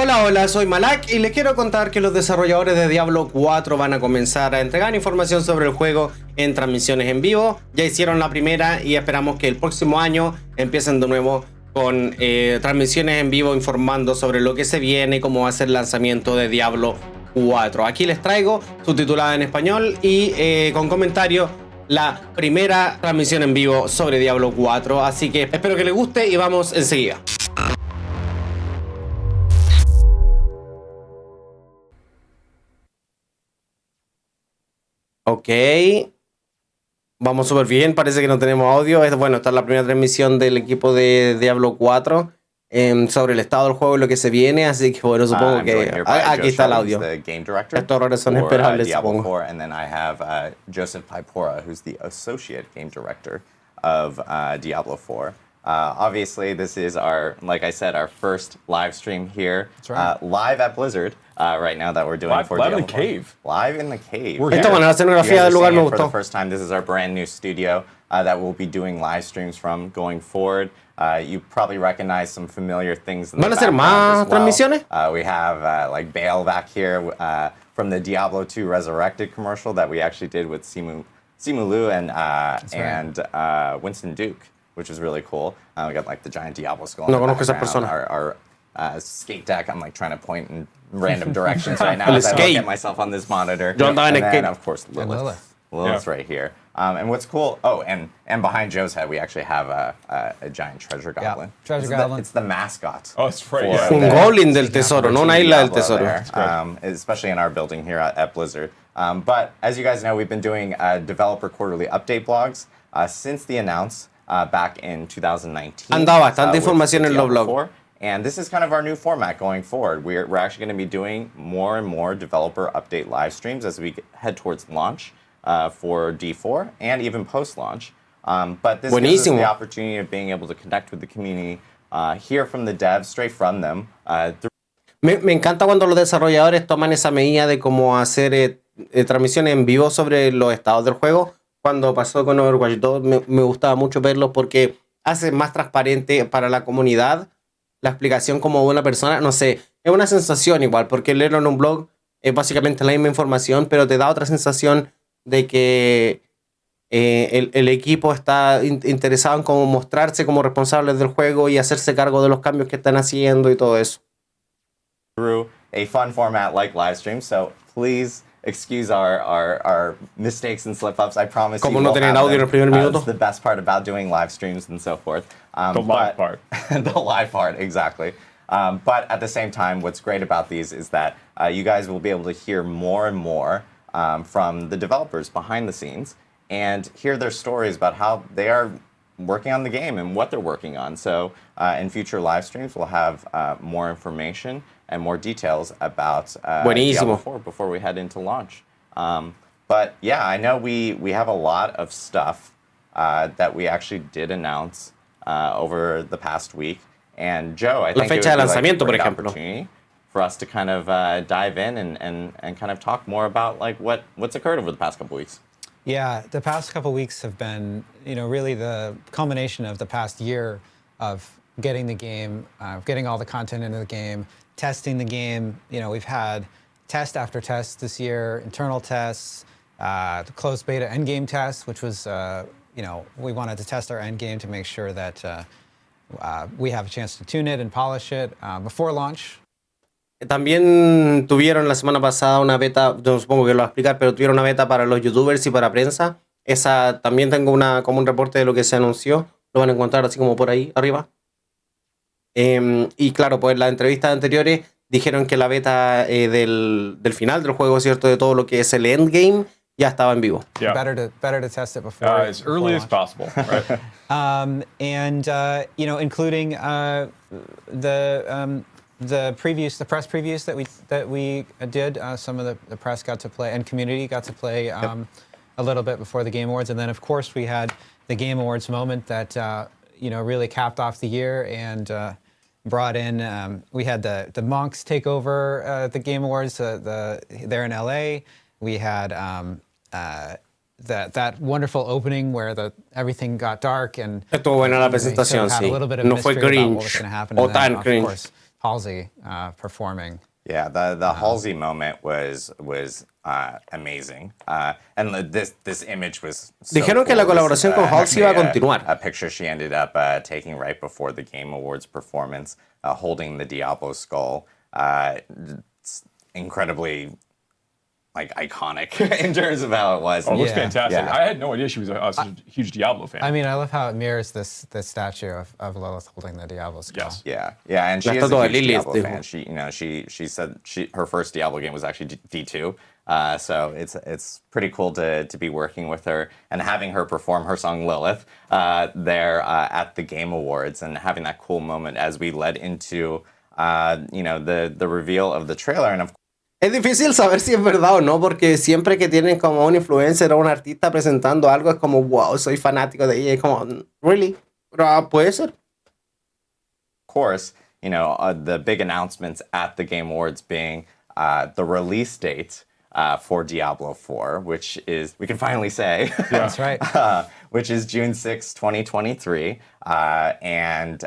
Hola, hola, soy Malak y les quiero contar que los desarrolladores de Diablo 4 van a comenzar a entregar información sobre el juego en transmisiones en vivo. Ya hicieron la primera y esperamos que el próximo año empiecen de nuevo con transmisiones en vivo informando sobre lo que se viene y cómo va a ser el lanzamiento de Diablo 4. Aquí les traigo subtitulada en español y con comentario la primera transmisión en vivo sobre Diablo 4. Así que espero que les guste y vamos enseguida. Ok, vamos súper bien, parece que no tenemos audio. Bueno, esta es la primera transmisión del equipo de Diablo 4 sobre el estado del juego y lo que se viene, así que bueno, supongo que aquí está el audio. Estos errores son esperables, supongo. And then I have Joseph Pipora, who's the associate game director of Diablo 4. Obviously, this is our, like I said, our first live stream here, right. Live at Blizzard. Right now that we're doing live, for live Diablo in the cave. Live in the cave. Esta buena la escenografía del lugar me for the gustó. first time, this is our brand new studio that we'll be doing live streams from going forward. You probably recognize some familiar things in the ¿Van a hacer background más transmisiones? We have like Bale back here from the Diablo 2 Resurrected commercial that we actually did with Simu Liu and Winston Duke, which was really cool. We got like the giant Diablo skull. No conozco esa persona. Our skate deck. I'm like trying to point in random directions right now as I look at myself on this monitor. Yo andaba en and then, skate. of course, Lilith. Lilith's right here. And what's cool? Oh, and behind Joe's head, we actually have a giant treasure goblin. Yeah, treasure goblin. It's the mascot. Oh, it's right. Un goblin del tesoro, no una isla del tesoro. Especially in our building here at Blizzard. But as you guys know, we've been doing developer quarterly update blogs since the announce back in 2019. Han dado bastante información en los blogs. And this is kind of our new format going forward. We're actually going to be doing more and more developer update live streams as we head towards launch for D4 and even post-launch. But this gives us the opportunity of being able to connect with the community, hear from the devs, straight from them. Me encanta cuando los desarrolladores toman esa medida de cómo hacer transmisiones en vivo sobre los estados del juego. Cuando pasó con Overwatch 2 me gustaba mucho verlo porque hace más transparente para la comunidad la explicación como una persona, no sé, es una sensación igual, porque leerlo en un blog es básicamente la misma información, pero te da otra sensación de que el equipo está interesado en cómo mostrarse como responsables del juego y hacerse cargo de los cambios que están haciendo y todo eso. Through a fun format like live stream, so please excuse our mistakes and slip-ups. I promise Como you no we'll tener have audio en el primer minuto. That's the best part about doing live streams and so forth. The live part. The live part, exactly. But at the same time, what's great about these is that you guys will be able to hear more and more from the developers behind the scenes and hear their stories about how they are working on the game and what they're working on. So in future live streams, we'll have more information and more details about Diablo 4 before we head into launch. But yeah, I know we have a lot of stuff that we actually did announce over the past week. And Joe, I think it would be like a great opportunity for us to kind of dive in and kind of talk more about like what's occurred over the past couple weeks. Yeah, the past couple weeks have been, really the culmination of the past year of getting the game, getting all the content into the game, testing the game. We've had test after test this year, internal tests, the closed beta endgame test, which was, we wanted to test our endgame to make sure that we have a chance to tune it and polish it before launch. También tuvieron la semana pasada una beta, yo supongo que lo voy a explicar, pero tuvieron una beta para los youtubers y para prensa. Esa también tengo como un reporte de lo que se anunció. Lo van a encontrar así como por ahí arriba. Y claro, pues en las entrevistas anteriores dijeron que la beta del final del juego, ¿cierto? De todo lo que es el endgame, ya estaba en vivo. Yeah. Better to test it before. As early as possible, right? Including the press previews that we did. Some of the press got to play and community got to play a little bit before the Game Awards, and then of course we had the Game Awards moment that really capped off the year and brought in. We had the monks take over the Game Awards there in LA. We had that wonderful opening where everything got dark and estuvo buena la presentación, sí. No fue cringe o tan cringe. Halsey performing. Yeah, the Halsey moment was amazing, and this image was. So Dijeron que la cool. colaboración con Halsey iba a continuar. A picture she ended up taking right before the Game Awards performance, holding the Diablo skull. It's incredibly iconic in terms of how it was. Oh, it looks Yeah. fantastic. Yeah. I had no idea she was such a huge Diablo fan. I mean, I love how it mirrors this statue of Lilith holding the Diablo skull. Yes. Yeah, and she La is a estatua de huge Lilith, Diablo fan. She said her first Diablo game was actually D2. So it's pretty cool to be working with her and having her perform her song Lilith there at the Game Awards, and having that cool moment as we led into the reveal of the trailer. And of course, Es difícil saber si es verdad o no, porque siempre que tienen como un influencer o un artista presentando algo es como, wow, soy fanático de ella. Es como, really? Pero puede ser. the big announcements at the Game Awards being the release date for Diablo IV, which is, we can finally say, That's right. which is June 6, 2023. And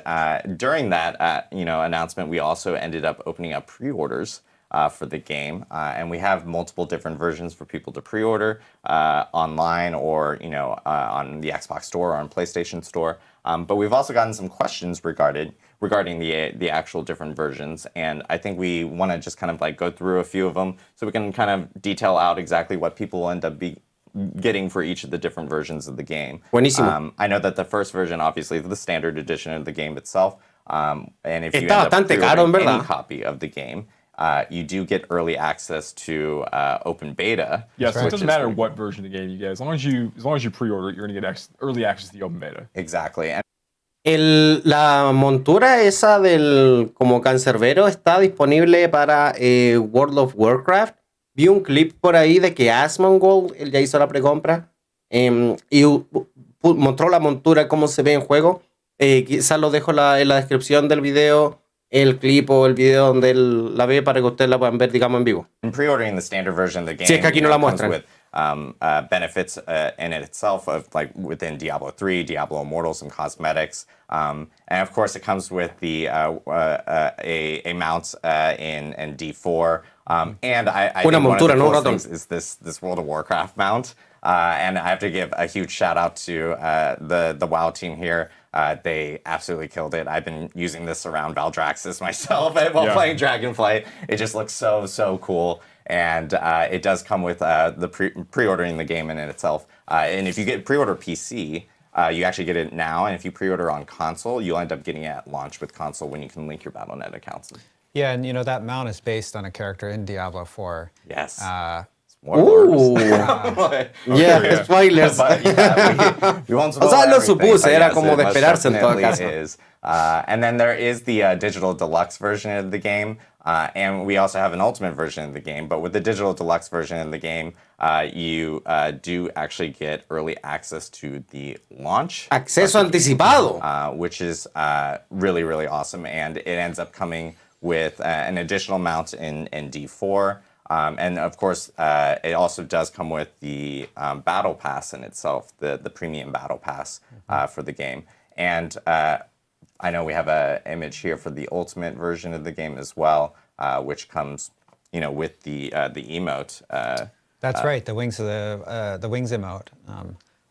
during that announcement, we also ended up opening up pre-orders for the game. And we have multiple different versions for people to pre-order online or on the Xbox Store or on PlayStation Store. But we've also gotten some questions regarding the actual different versions, and I think we want to just kind of go through a few of them so we can kind of detail out exactly what people will end up getting for each of the different versions of the game. Buenísimo. I know that the first version, obviously, is the standard edition of the game itself, and if you Está end up bastante caro, en pre-ordering any verdad. copy of the game, you do get early access to open beta. Yes, so which it doesn't is matter pretty what version of the game you get. As long as you pre-order it, you're going to get early access to the open beta. Exactly. And La montura esa del como cancerbero está disponible para World of Warcraft. Vi un clip por ahí de que Asmongold, él ya hizo la precompra, y mostró la montura, cómo se ve en juego. Quizás lo dejo en la descripción del video, el clip o el video donde él la ve para que ustedes la puedan ver, digamos, en vivo. And pre-ordering the standard version of the game, Si es que aquí no la comes muestran. with benefits in it itself of within Diablo 3, Diablo Immortal, some cosmetics, and of course it comes with the a mount in D4, and I think Una one of montura, the no un coolest ratón. things is this World of Warcraft mount, and I have to give a huge shout out to the WoW team here. They absolutely killed it. I've been using this around Valdraxxus myself while playing Dragonflight. It just looks so cool. And it does come with the pre-ordering the game in itself. And if you get pre-order PC, you actually get it now. And if you pre-order on console, you'll end up getting it at launch with console when you can link your Battle.net accounts. Yeah, and that mount is based on a character in Diablo 4. Yes. Ooh. Yeah, spoilers. But, yeah, we won't spoil O sea, lo everything, supuse, but era yes, como it de most esperarse en todo definitely caso. is. And then there is the digital deluxe version of the game, and we also have an ultimate version of the game. But with the digital deluxe version of the game, you do actually get early access to the launch. Acceso anticipado. Which is really awesome, and it ends up coming with an additional mount in D4. And of course, it also does come with the battle pass in itself, the premium battle pass for the game. And I know we have an image here for the ultimate version of the game as well, which comes, with the emote. That's right, the wings emote,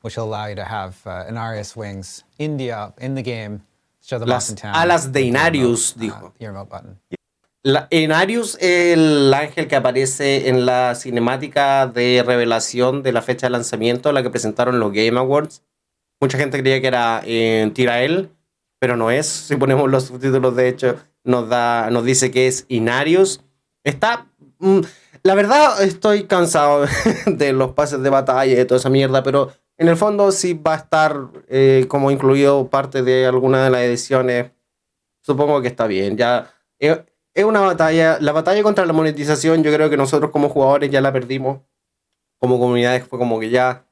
which will allow you to have Inarius wings in the game. Show them off in town. Alas de Inarius, dijo. Your emote button. Inarius, el ángel que aparece en la cinemática de revelación de la fecha de lanzamiento, la que presentaron los Game Awards. Mucha gente creía que era Tirael, pero no es. Si ponemos los subtítulos, de hecho, nos dice que es Inarius. La verdad, estoy cansado de los pases de batalla y de toda esa mierda, pero en el fondo sí va a estar como incluido parte de alguna de las ediciones. Supongo que está bien. Ya es una batalla. La batalla contra la monetización, yo creo que nosotros como jugadores ya la perdimos. Como comunidades fue como que ya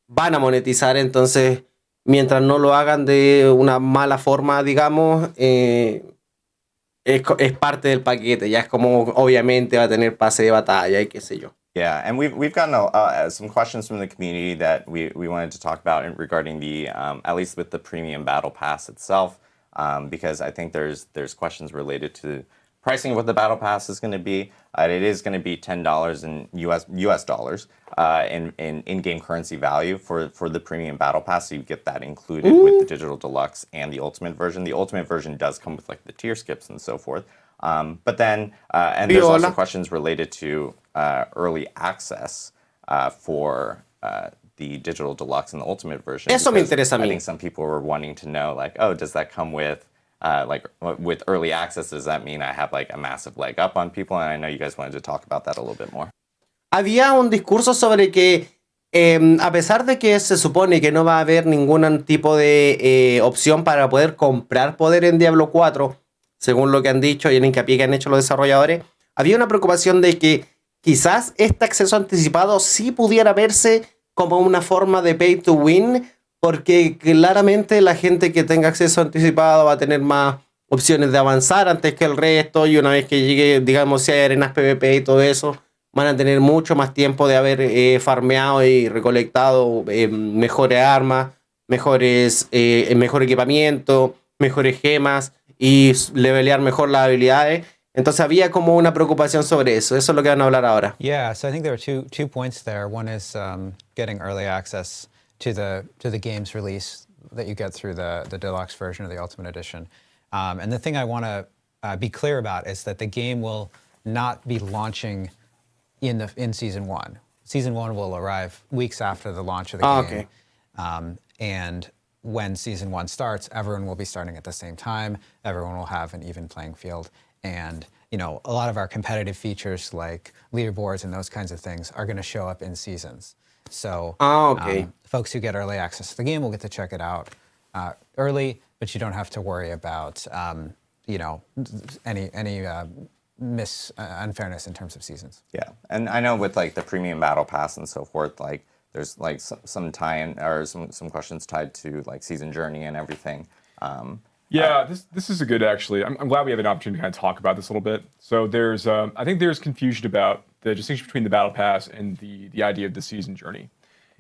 van a monetizar, entonces mientras no lo hagan de una mala forma, digamos, es parte del paquete. Ya es como, obviamente va a tener pase de batalla y qué sé yo. Yeah, and we've gotten some questions from the community that we wanted to talk about regarding the at least with the premium battle pass itself. because I think there's questions related to pricing of what the battle pass is going to be. It is going to be $10 in US dollars in in-game currency value for the premium battle pass. So you get that included with the digital deluxe and the ultimate version. The ultimate version does come with like the tier skips and so forth. But then and there's also questions related to early access for the digital deluxe and the ultimate version. Eso me interesa a mí. I think some people were wanting to know, like, oh, does that come with with early access? Does that mean I have like a massive leg up on people? And I know you guys wanted to talk about that a little bit more. Había un discurso sobre que a pesar de que se supone que no va a haber ningún tipo de opción para poder comprar poder en Diablo 4, según lo que han dicho y el hincapié que han hecho los desarrolladores, había una preocupación de que quizás este acceso anticipado sí pudiera verse como una forma de pay to win, porque claramente la gente que tenga acceso anticipado va a tener más opciones de avanzar antes que el resto, y una vez que llegue, digamos, si hay arenas PvP y todo eso, van a tener mucho más tiempo de haber farmeado y recolectado mejores armas, mejor equipamiento, mejores gemas y levelear mejor las habilidades. Entonces había como una preocupación sobre eso. Eso es lo que van a hablar ahora. Yeah, so I think there were two points there. One is getting early access to the game's release that you get through the deluxe version or the ultimate edition. And the thing I want to be clear about is that the game will not be launching in season 1. Season 1 will arrive weeks after the launch of the game. Okay. And when season 1 starts, everyone will be starting at the same time. Everyone will have an even playing field. And you know, a lot of our competitive features like leaderboards and those kinds of things are going to show up in seasons. So folks who get early access to the game will get to check it out early, but you don't have to worry about you know, any unfairness in terms of seasons. Yeah, and I know with like the premium battle pass and so forth, like there's like some tie-in or some questions tied to like season journey and everything. Yeah, this is a good, actually. I'm glad we have an opportunity to kind of talk about this a little bit. So there's, I think there's confusion about the distinction between the battle pass and the idea of the season journey.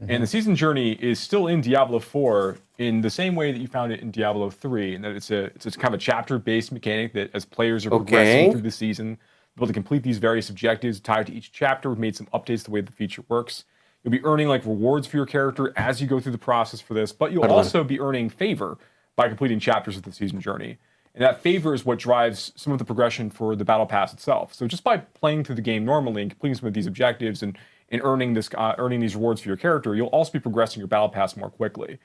Mm-hmm. And the season journey is still in Diablo 4 in the same way that you found it in Diablo 3, and that it's kind of a chapter-based mechanic that as players are progressing through the season, able to complete these various objectives tied to each chapter. We've made some updates to the way the feature works. You'll be earning like rewards for your character as you go through the process for this, but you'll also be earning favor by completing chapters of the season journey. And that favor is what drives some of the progression for the battle pass itself. So just by playing through the game normally and completing some of these objectives and earning these rewards for your character, you'll also be progressing your battle pass more quickly,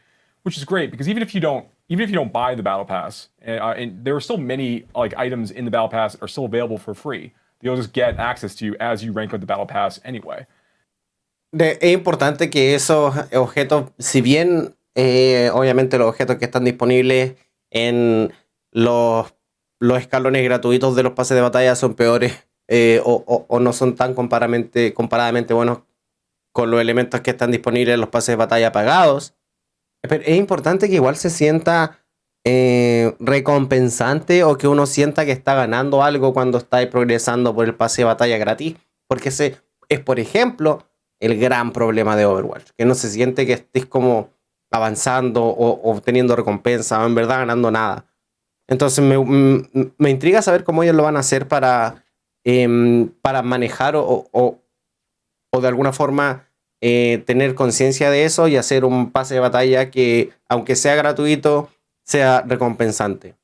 which is great because even if you don't buy the battle pass, and there are still many like items in the battle pass that are still available for free, you'll just get access to as you rank up the battle pass anyway. Es importante que esos objetos, si bien obviamente los objetos que están disponibles en los escalones gratuitos de los pases de batalla son peores o no son tan comparadamente buenos con los elementos que están disponibles en los pases de batalla pagados, pero es importante que igual se sienta recompensante o que uno sienta que está ganando algo cuando está progresando por el pase de batalla gratis, porque ese es, por ejemplo, el gran problema de Overwatch, que no se siente que estés como avanzando o obteniendo recompensa o en verdad ganando nada. Entonces me intriga saber cómo ellos lo van a hacer para manejar o de alguna forma tener conciencia de eso y hacer un pase de batalla que, aunque sea gratuito, sea recompensante.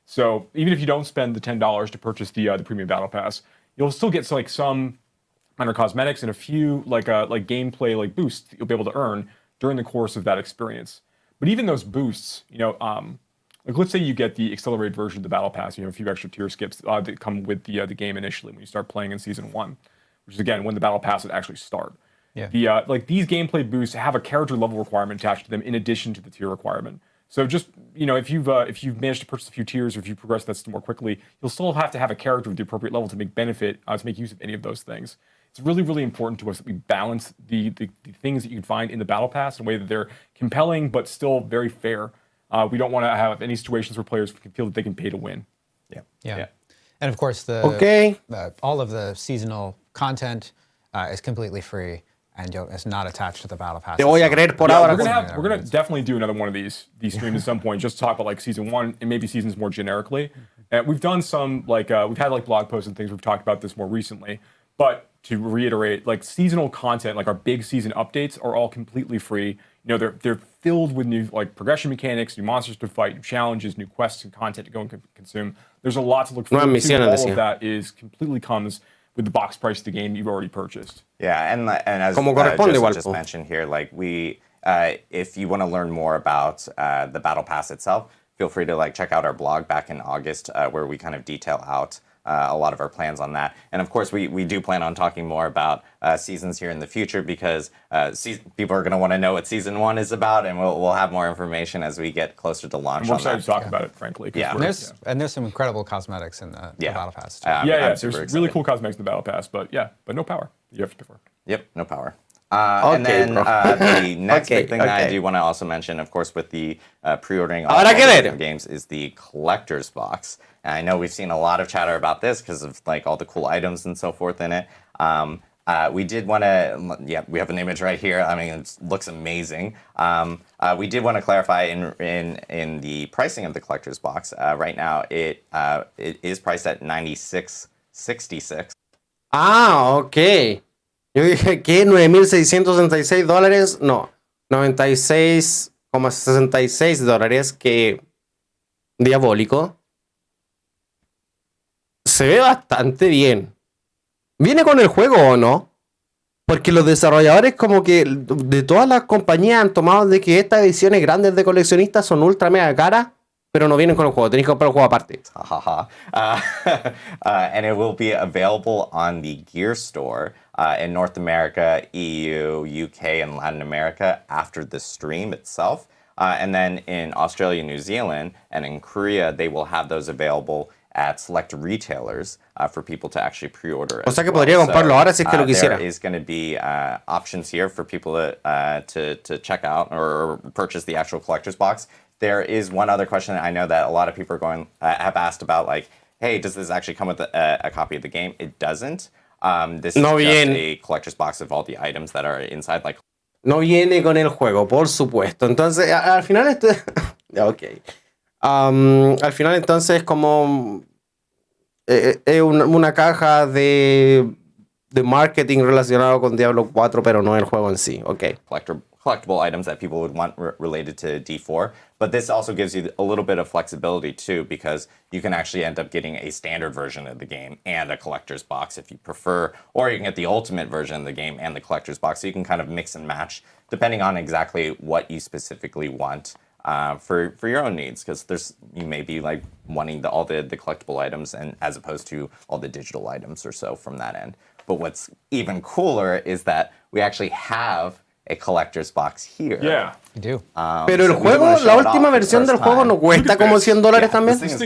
So even if you don't spend the $10 to purchase the premium battle pass, you'll still get some minor cosmetics and a few like gameplay boosts that you'll be able to earn during the course of that experience. But even those boosts, you know, like let's say you get the accelerated version of the battle pass, you know, a few extra tier skips that come with the game initially when you start playing in season 1, which is again when the battle pass would actually start. Yeah. Like these gameplay boosts have a character level requirement attached to them in addition to the tier requirement. So just, you know, if you've managed to purchase a few tiers or if you progress that more quickly, you'll still have to have a character with the appropriate level to make use of any of those things. It's really, really important to us that we balance the things that you can find in the battle pass in a way that they're compelling but still very fair. We don't want to have any situations where players can feel that they can pay to win. Yeah. And of course, all of the seasonal content is completely free and it's not attached to the battle pass. Te voy a creer por Yeah, ahora. we're gonna definitely do another one of these streams at some point, just to talk about like season 1 and maybe seasons more generically. And we've done some like we've had like blog posts and things. We've talked about this more recently, but to reiterate, like seasonal content, like our big season updates, are all completely free. You know, they're filled with new like progression mechanics, new monsters to fight, new challenges, new quests and content to go and consume. There's a lot to look forward to. All of that is completely comes with the box price of the game you've already purchased. Yeah, and as just mentioned here, like if you want to learn more about the battle pass itself, feel free to like check out our blog back in August where we kind of detail out a lot of our plans on that. And of course, we do plan on talking more about seasons here in the future because people are going to want to know what season 1 is about, and we'll have more information as we get closer to launch. And we're excited to talk about it, frankly. Yeah, and there's some incredible cosmetics in the Battle Pass too. There's really cool cosmetics in the Battle Pass, but no power. You have to pay for it. Yep, no power. And then the next big thing that I do want to also mention, of course, with the pre-ordering all games is the collector's box. And I know we've seen a lot of chatter about this because of like all the cool items and so forth in it. We did want to, we have an image right here. I mean, it looks amazing. We did want to clarify in the pricing of the collector's box. Right now, it is priced at $96.66. Ah, ok. Yo dije que $9,666. No, $96,66, que diabólico. Se ve bastante bien. ¿Viene con el juego o no? Porque los desarrolladores como que de todas las compañías han tomado de que estas ediciones grandes de coleccionistas son ultra mega caras, pero no vienen con el juego. Tenéis que comprar el juego aparte. And it will be available on the Gear Store in North America, EU, UK, and Latin America after the stream itself. And then in Australia, New Zealand, and in Korea, they will have those available at select retailers for people to actually pre-order. O sea que podría comprarlo ahora si es que lo quisiera. There is going to be options here for people to check out or purchase the actual collector's box. There is one other question that I know that a lot of people are have asked about, like, hey, does this actually come with a copy of the game? It doesn't. This is just a collector's box of all the items that are inside. Like, no viene con el juego, por supuesto. Entonces, al final al final entonces como es una caja de marketing relacionado con Diablo 4, pero no el juego en sí. Okay. Collectible items that people would want related to D4. But this also gives you a little bit of flexibility too, because you can actually end up getting a standard version of the game and a collector's box if you prefer, or you can get the ultimate version of the game and the collector's box. So you can kind of mix and match depending on exactly what you specifically want for your own needs, because you may be like wanting all the collectible items and as opposed to all the digital items or so from that end. But what's even cooler is that we actually have a collector's box here. Yeah, you do. Pero el juego, la última versión del juego no cuesta como $100 también. This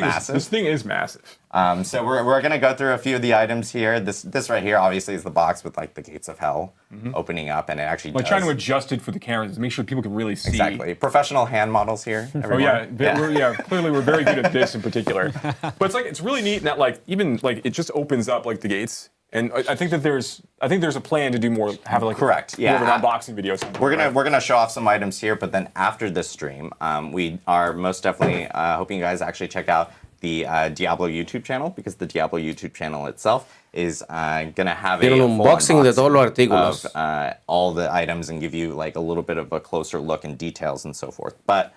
thing is massive. So we're going to go through a few of the items here. This right here obviously is the box with like the gates of hell opening up, and it actually does. Trying to adjust it for the cameras to make sure people can really see. Exactly. Professional hand models here. Everyone. Clearly we're very good at this in particular. But it's really neat that like even like it just opens up like the gates. And I think that there's a plan to do more, have like more of an unboxing video. We're gonna show off some items here, but then after this stream, we are most definitely hoping you guys actually check out the Diablo YouTube channel, because the Diablo YouTube channel itself is gonna have a full unboxing de todos los artículos of all the items and give you like a little bit of a closer look and details and so forth. But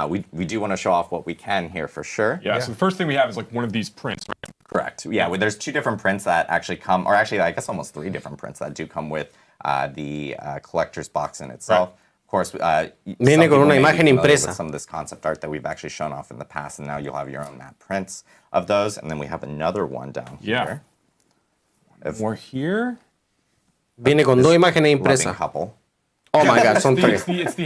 we do want to show off what we can here for sure. Yeah, so the first thing we have is like one of these prints. Correct. Yeah, there's 2 different prints that actually come, or actually I guess almost 3 different prints that do come with the collector's box in itself. Right. Of course, viene con una imagen impresa. Some of this concept art that we've actually shown off in the past, and now you'll have your own matte prints of those. And then we have another one down here. More here. Viene con 2 imágenes impresas. Couple. Oh my God, son 3. It's the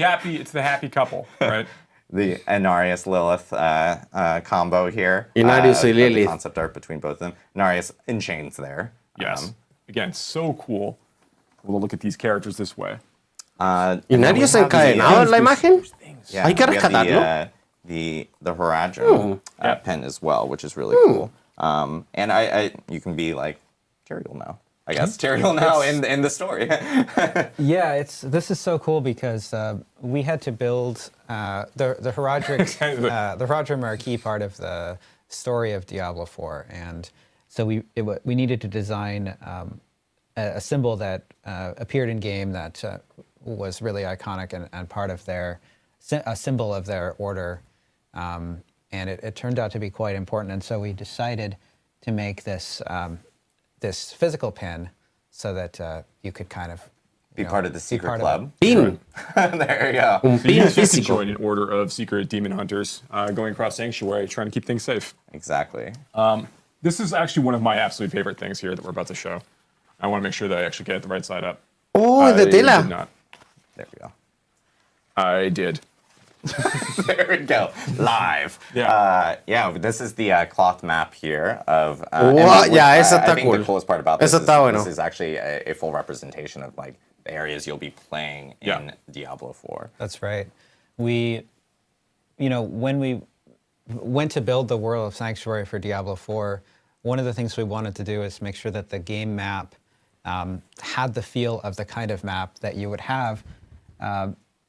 happy couple, right? The Inarius Lilith combo here. Inarius and Lilith. The concept art between both of them. Inarius in chains there. Yes. Again, so cool. We'll look at these characters this way. Inarius encadenado en la imagen. Yeah, hay que rescatarlo. The Horadrim pin as well, which is really cool. And you can be like Tyrael now. I guess, Tyrael now in the story. Yeah, this is so cool because we had to build the Herodric. The Herodrim are a key part of the story of Diablo IV, and so we needed to design a symbol that appeared in game that was really iconic and part of a symbol of their order, and it turned out to be quite important. And so we decided to make this this physical pin so that you could kind of Be part of the secret club. Pin. There you go. Un So pin you guys can físico. join an order of secret demon hunters going across Sanctuary, trying to keep things safe. Exactly. This is actually one of my absolute favorite things here that we're about to show. I want to make sure that I actually get it the right side up. Oh, de I tela. did not. There we go. I did. There we go. Live. Yeah. This is the cloth map here of. Wow, yeah, esa I está think cool. the coolest part about this Esa is está bueno. this is actually a full representation of like the areas you'll be playing in Diablo 4. That's right. We, when we went to build the world of Sanctuary for Diablo IV, one of the things we wanted to do is make sure that the game map had the feel of the kind of map that you would have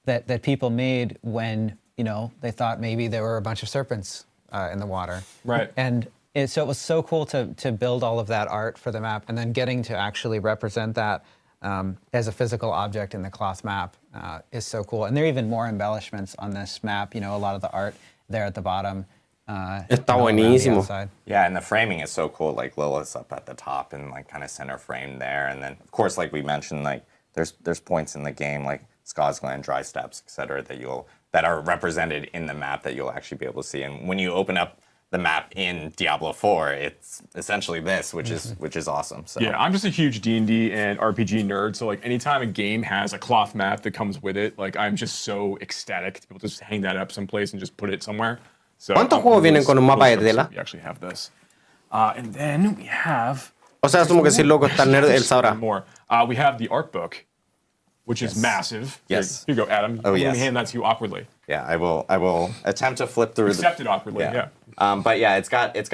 that people made when they thought maybe there were a bunch of serpents in the water. Right. And so it was so cool to build all of that art for the map, and then getting to actually represent that as a physical object in the cloth map is so cool. And there are even more embellishments on this map. A lot of the art there at the bottom. Está around the buenísimo. outside. Yeah, and the framing is so cool. Like Lilith's up at the top and like kind of center frame there, and then of course, like we mentioned, like there's points in the game like Skazgland, Dry Steps, etc. that are represented in the map that you'll actually be able to see. And when you open up the map in Diablo 4, it's essentially this, which is awesome. So Yeah, I'm just a huge D&D and RPG nerd, so like anytime a game has a cloth map that comes with it, like I'm just so ecstatic to be able to just hang that up someplace and just put it somewhere. So ¿Cuántos I'm juegos really vienen con un mapa de stoked that tela? We actually have this. And then we have... O sea, asumo que si el loco está nerd, él sabrá. More. We have the art book, which is massive. Yes. Here you go, Adam. Oh, Let yes. me hand that to you awkwardly. yeah, I will attempt to flip through Accept it awkwardly, yeah. But yeah, it's got it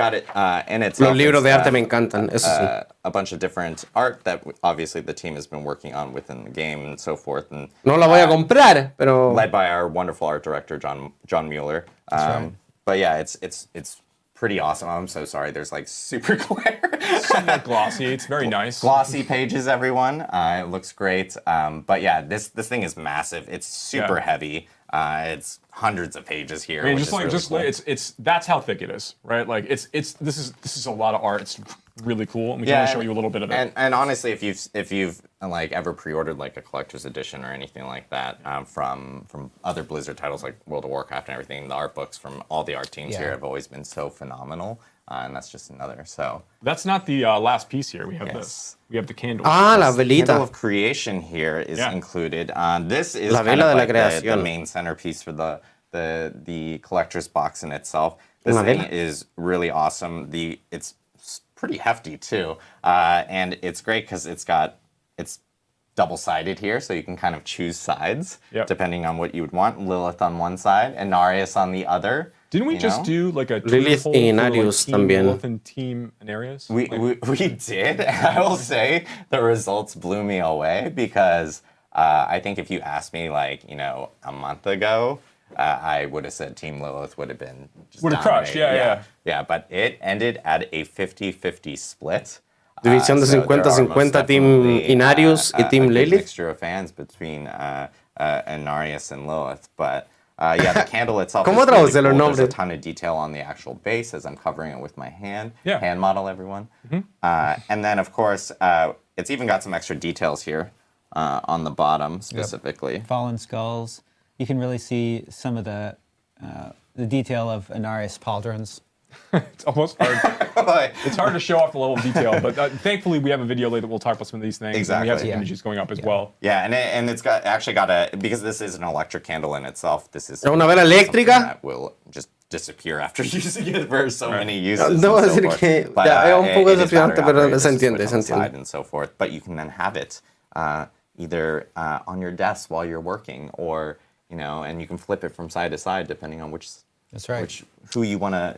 in itself. Los libros de it's arte got, me encantan, eso sí. a bunch of different art that obviously the team has been working on within the game and so forth, and No la voy a comprar, pero... led by our wonderful art director John Mueller. right. But yeah, it's pretty awesome. I'm so sorry. There's like super glare. Somewhat glossy. It's very nice. Glossy pages, everyone. It looks great. But yeah, this thing is massive. It's super heavy. It's hundreds of pages here. I mean, which is really cool. it's that's how thick it is, right? Like this is a lot of art. It's really cool, and we can only show you a little bit of it. And honestly, if you've like ever pre-ordered like a collector's edition or anything like that from other Blizzard titles like World of Warcraft and everything, the art books from all the art teams here have always been so phenomenal, and that's just another. So That's not the last piece here. We have Yes. this. We have the candle. Ah, la Candle velita. of Creation here is Yeah. included. This is La kind vela of de la like the creación. main centerpiece for the collector's box in itself. This Una thing vela. is really awesome. It's pretty hefty too, and it's great because it's double-sided here, so you can kind of choose sides depending on what you would want. Lilith on one side and Narius on the other. Didn't we you just know? do like a Lilith poll y for, Narius Team también. Lilith and Team Anarius? We did. I will say the results blew me away because I think if you asked me like, a month ago, I would have said Team Lilith would have been just Would have crushed, dominating. Yeah, but it ended at a 50-50 split. División de So there are 50-50, most Team definitely, Inarius y Team a good Lilith. mixture of fans between Anarius and Lilith, but yeah, the candle itself ¿Cómo is really traduce los cool. There's a nombres? ton of detail on the actual base as I'm covering it with my hand. Yeah. Hand model, everyone. And then, of course, it's even got some extra details here on the bottom specifically. Fallen skulls. You can really see some of the detail of Anarius pauldrons. It's almost hard. It's hard to show off the level of detail, but thancefully we have a video later that we'll talk about some of these things. And we have some Exactly. images going up as well. Yeah, and it's actually got a, because this is an electric candle in itself, this is ¿Una vela something eléctrica? that will just disappear after using it for so many uses. Debo and so decir forth. que But, ya, es un poco it is desafiante, battery pero operated, se just entiende, switch se on the entiende. side and so forth. But you can then have it either on your desk while you're working, or and you can flip it from side to side depending on which That's right. Who you want to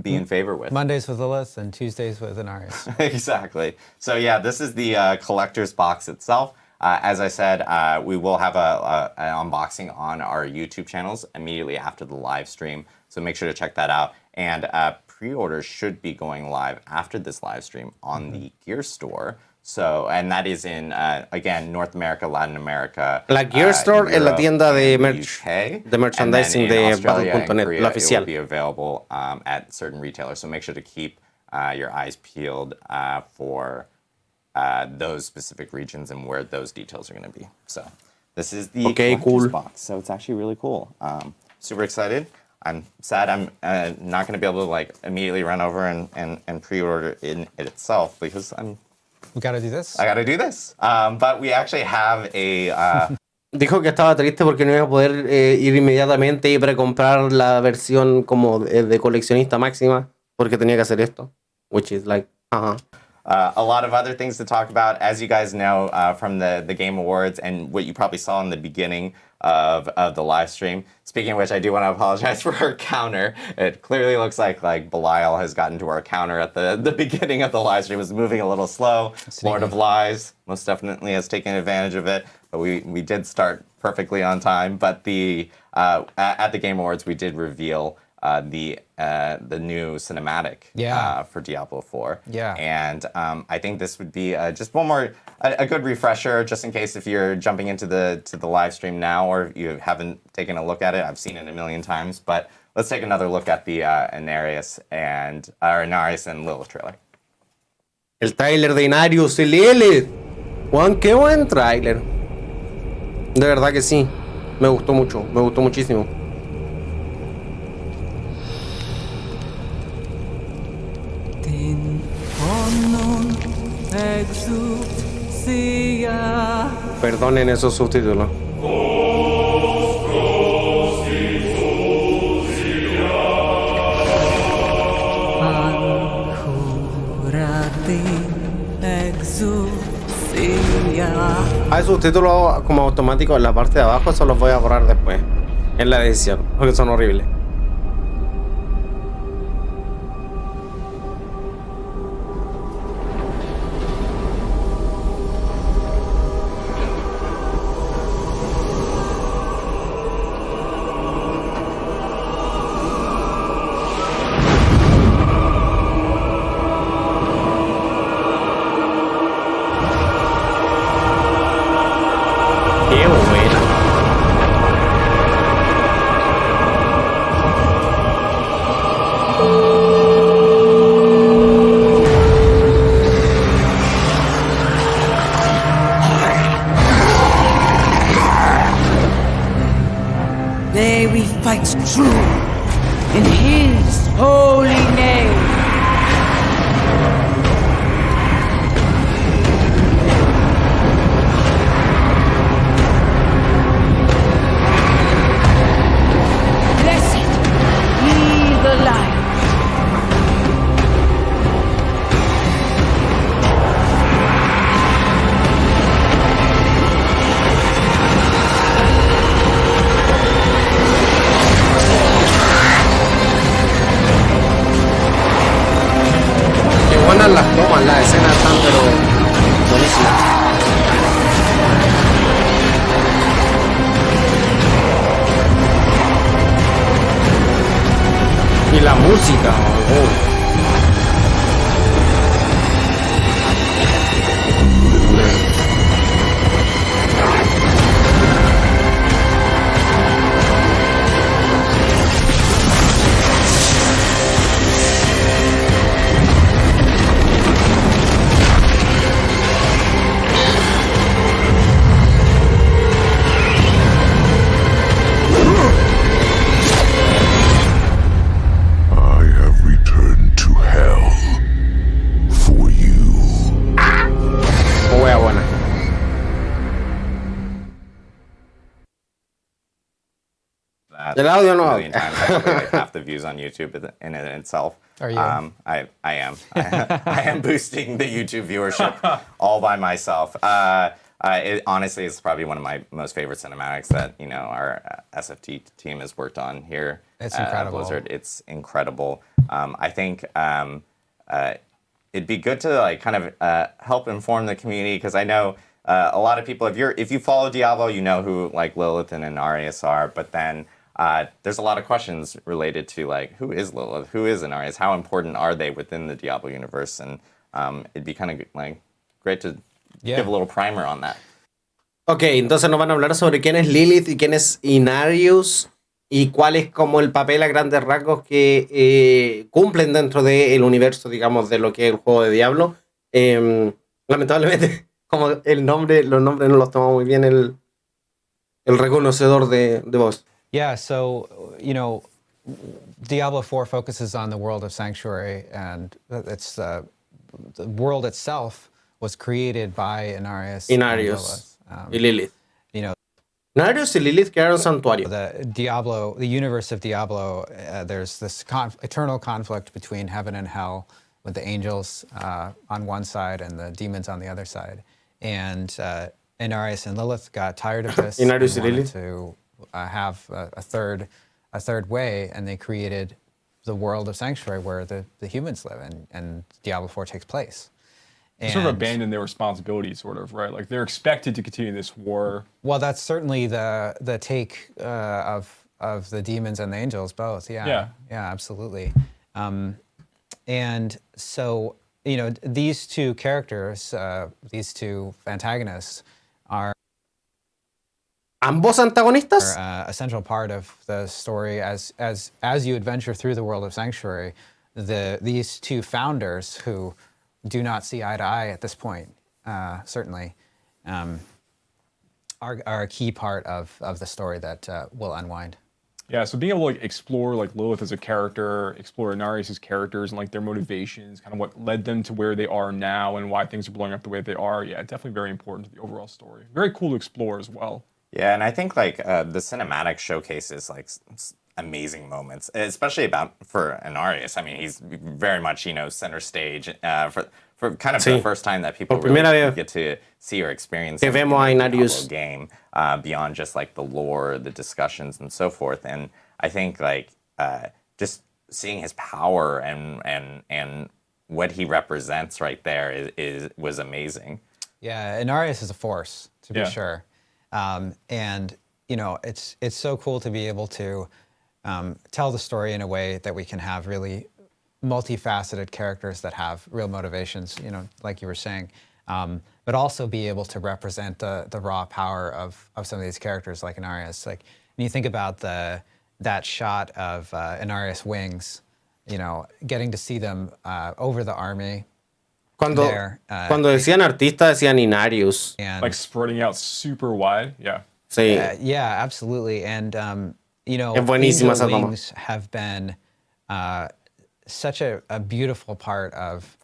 be in favor with. Mondays with Lilith and Tuesdays with Anarius. Exactly. So yeah, this is the collector's box itself. As I said, we will have an unboxing on our YouTube channels immediately after the live stream. So make sure to check that out. And pre-orders should be going live after this live stream on the Gear Store. So, and that is in, again, North America, Latin America. La Gear Store es la tienda de merch, UK, de merchandising de Battle.net, la It oficial. will be available at certain retailers. So make sure to keep your eyes peeled for those specific regions and where those details are going to be. So this is the collector's box. So it's actually really cool. Super excited. I'm sad I'm not going to be able to like immediately run over and pre-order it itself because We gotta do this. I gotta do this. But we actually have a... Dijo que estaba triste porque no iba a poder ir inmediatamente y precomprar la versión como de coleccionista máxima porque tenía que hacer esto. Which is like, a lot of other things to talk about. As you guys know from the Game Awards and what you probably saw in the beginning of the live stream. Speaking of which, I do want to apologize for our counter. It clearly looks like Belial has gotten to our counter at the beginning of the live stream. It was moving a little slow. Lord of Lies most definitely has taken advantage of it. But we did start perfectly on time. But at the Game Awards, we did reveal the new cinematic for Diablo IV. Yeah. And I think this would be just one more a good refresher, just in case if you're jumping into the live stream now or if you haven't taken a look at it. I've seen it a million times, but let's take another look at the Anarius and Lilith trailer. el tráiler de Inarius LL. Juan, qué buen tráiler. De verdad que sí. Me gustó mucho, me gustó muchísimo. Perdonen esos subtítulos. Hay subtítulos como automáticos en la parte de abajo, eso los voy a borrar después en la edición, porque son horribles. There we fight true in His holy name. Blessed be the light. Buenas las tomas, las escenas están pero buenísimas. Y la música, El audio no. Times. I probably like half the views on YouTube in itself. Are you? I am. I am boosting the YouTube viewership all by myself. It honestly is probably one of my most favorite cinematics that our SFT team has worked on here. It's at incredible. Blizzard. It's incredible. I think it'd be good to like kind of help inform the community, because I know a lot of people, if you follow Diablo, you know who like Lilith and Inarius are, but then there's a lot of questions related to like, who is Lilith, who is Inarius, how important are they within the Diablo universe, and it'd be kind of like great to give a little primer on that. Ok, entonces nos van a hablar sobre quién es Lilith y quién es Inarius y cuál es como el papel a grandes rasgos que cumplen dentro del universo, digamos, de lo que es el juego de Diablo. Lamentablemente, como los nombres no los tomó muy bien el reconocedor de voz. Yeah, so, Diablo 4 focuses on the world of Sanctuary, and it's the world itself was created by Inarius y Lilith. Inarius y Lilith crearon santuario. The universe of Diablo, there's this eternal conflict between heaven and hell, with the angels on one side and the demons on the other side. And Inarius and Lilith got tired of this and wanted to have a third way, and they created the world of Sanctuary where the humans live, and Diablo 4 takes place. And sort of abandon their responsibilities, sort of, right? Like they're expected to continue this war. Well, that's certainly the take of the demons and the angels both. Yeah, absolutely. And so, these two characters, these two antagonists, are ambos antagonistas a central part of the story. As you adventure through the world of Sanctuary, these two founders who do not see eye to eye at this point, certainly, are a key part of the story that will unwind. Yeah, so being able to like explore like Lilith as a character, explore Inarius' characters and like their motivations, kind of what led them to where they are now and why things are blowing up the way they are, yeah, definitely very important to the overall story. Very cool to explore as well. Yeah, and I think like the cinematic showcases like amazing moments, especially for Inarius. I mean, he's very much center stage for kind of the first time that people really get to see or experience the Diablo game beyond just like the lore, the discussions, and so forth. And I think like just seeing his power and what he represents right there was amazing. Yeah, Inarius is a force, to be sure. And it's so cool to be able to tell the story in a way that we can have really multifaceted characters that have real motivations, like you were saying, but also be able to represent the raw power of some of these characters like Inarius. Like when you think about that shot of Inarius' wings, getting to see them over the army. Cuando decían artista, decían Inarius. And, like spreading out super wide, yeah. Sí. Yeah, absolutely. And, es buenísima esa toma. Wings have been such a beautiful part of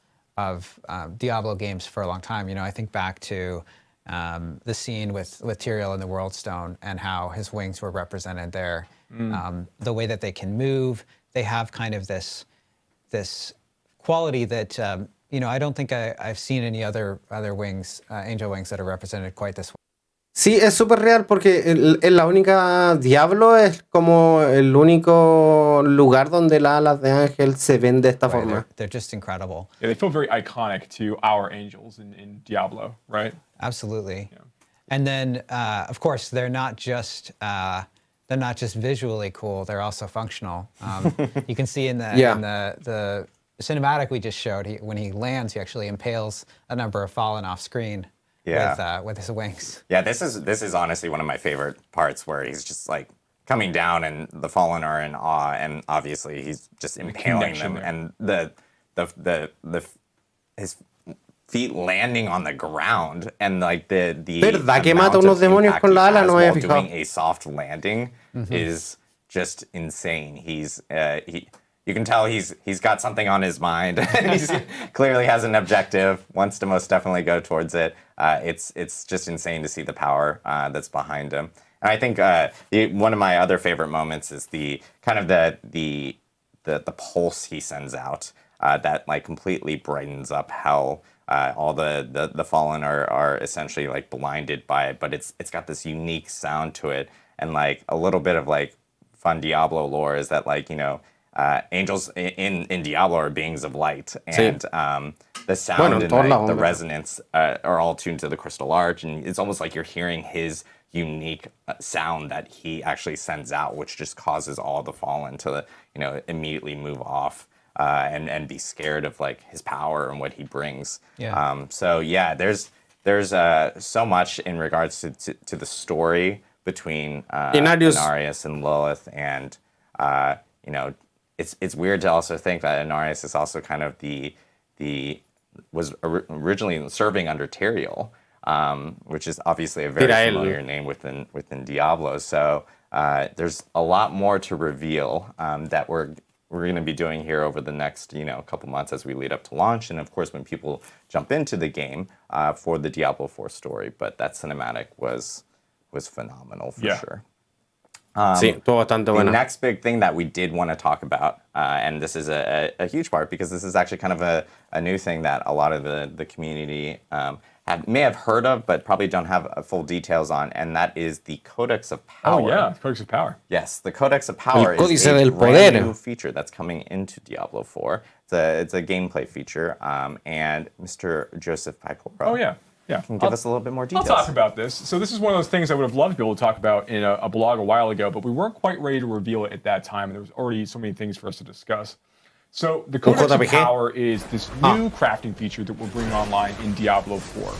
Diablo games for a long time. I think back to the scene with Tyrael in the World Stone and how his wings were represented there. The way that they can move, they have kind of this quality that I don't think I've seen any other wings, angel wings, that are represented quite this way. Sí, es súper real porque la única Diablo es como el único lugar donde las alas de ángel se ven de esta forma. They're just incredible. Yeah, they feel very iconic to our angels in Diablo, right? Absolutely. Yeah. And then, of course, they're not just visually cool. They're also functional. You can see in the cinematic we just showed, when he lands, he actually impales a number of fallen off screen. With his wings. Yeah, this is honestly one of my favorite parts, where he's just like coming down and the fallen are in awe, and obviously he's just impaling them, and his feet landing on the ground, and like the ¿Verdad que mata unos demonios con la ala? No había fijado. Doing a soft landing is just insane. You can tell he's got something on his mind. He clearly has an objective, wants to most definitely go towards it. It's just insane to see the power that's behind him. And I think one of my other favorite moments is the pulse he sends out that like completely brightens up hell all the fallen are essentially like blinded by it, but it's got this unique sound to it, and like a little bit of like fun Diablo lore is that like angels in Diablo are beings of light, and the sound and like, the resonance are all tuned to the crystal arch, and it's almost like you're hearing his unique sound that he actually sends out, which just causes all the fallen to immediately move off and be scared of like his power and what he brings. So yeah, there's so much in regards to the story between Inarius and Lilith, and it's weird to also think that Inarius is also kind of was originally serving under Teriel, which is obviously a very familiar name within Diablo. So there's a lot more to reveal that we're going to be doing here over the next couple months as we lead up to launch, and of course when people jump into the game for the Diablo 4 story. But that cinematic was phenomenal for sure. The next big thing that we did want to talk about, and this is a huge part because this is actually kind of a new thing that a lot of the community may have heard of, but probably don't have full details on, and that is the Codex of Power. Oh yeah, Codex of Power. Yes, the Codex of Power is a brand new feature that's coming into Diablo 4. It's a gameplay feature, and Mr. Joseph Pipora. Oh yeah. Can give us a little bit more details. I'll talk about this. So this is one of those things I would have loved to be able to talk about in a blog a while ago, but we weren't quite ready to reveal it at that time, and there was already so many things for us to discuss. So the Codex of Power is this new crafting feature that we're bringing online in Diablo 4.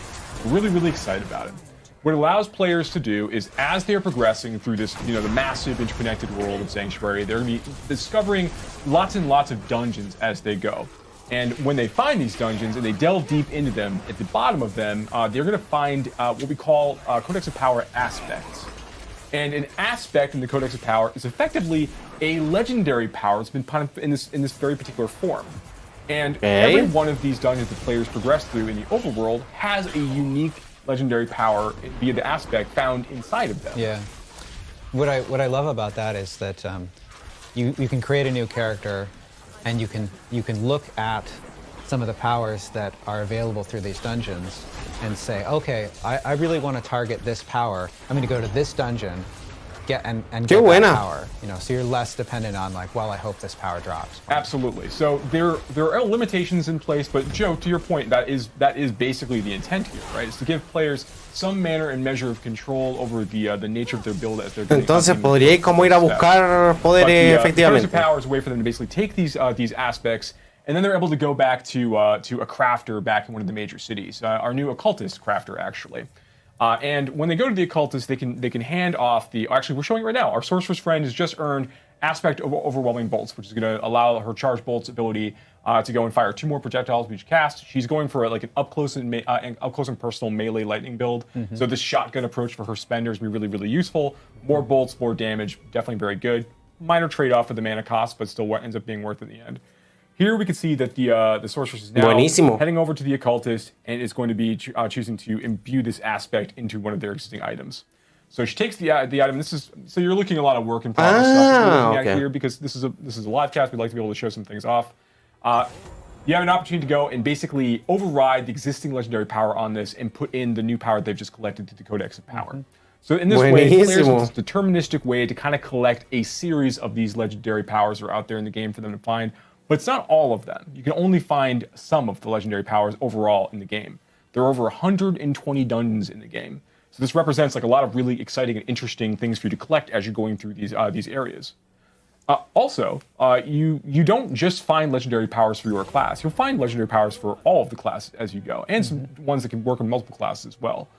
We're really, really excited about it. What it allows players to do is, as they're progressing through this, the massive interconnected world of Sanctuary, they're going to be discovering lots and lots of dungeons as they go. And when they find these dungeons and they delve deep into them, at the bottom of them, they're going to find what we call Codex of Power aspects. And an aspect in the Codex of Power is effectively a legendary power that's been put in this very particular form. And every one of these dungeons that players progress through in the overworld has a unique legendary power via the aspect found inside of them. Yeah. What I love about that is that you can create a new character, and you can look at some of the powers that are available through these dungeons and say, okay, I really want to target this power. I'm going to go to this dungeon, get that power. So you're less dependent on like, well, I hope this power drops. Absolutely. So there are limitations in place, but Joe, to your point, that is basically the intent here, right? Is to give players some manner and measure of control over the nature of their build as they're going. Entonces podría como ir a buscar poderes efectivamente. The power is a way for them to basically take these aspects, and then they're able to go back to a crafter back in one of the major cities, our new occultist crafter actually. And when they go to the occultist, they can hand off actually we're showing it right now. Our sorcerer's friend has just earned aspect of overwhelming bolts, which is going to allow her charge bolts ability to go and fire 2 more projectiles with each cast. She's going for like an up close and personal melee lightning build. So this shotgun approach for her spenders will be really, really useful. More bolts, more damage, definitely very good. Minor trade-off for the mana cost, but still what ends up being worth it in the end. Here we can see that the sorceress is now heading over to the occultist and is going to be choosing to imbue this aspect into one of their existing items. So she takes the item. So you're looking at a lot of work in progress stuff that we're looking at here, because this is a live cast. We'd like to be able to show some things off. You have an opportunity to go and basically override the existing legendary power on this and put in the new power they've just collected through the Codex of Power. So in this way, players have this deterministic way to kind of collect a series of these legendary powers that are out there in the game for them to find. But it's not all of them. You can only find some of the legendary powers overall in the game. There are over 120 dungeons in the game. So this represents like a lot of really exciting and interesting things for you to collect as you're going through these areas. You don't just find legendary powers for your class. You'll find legendary powers for all of the classes as you go, and some ones that can work on multiple classes as well.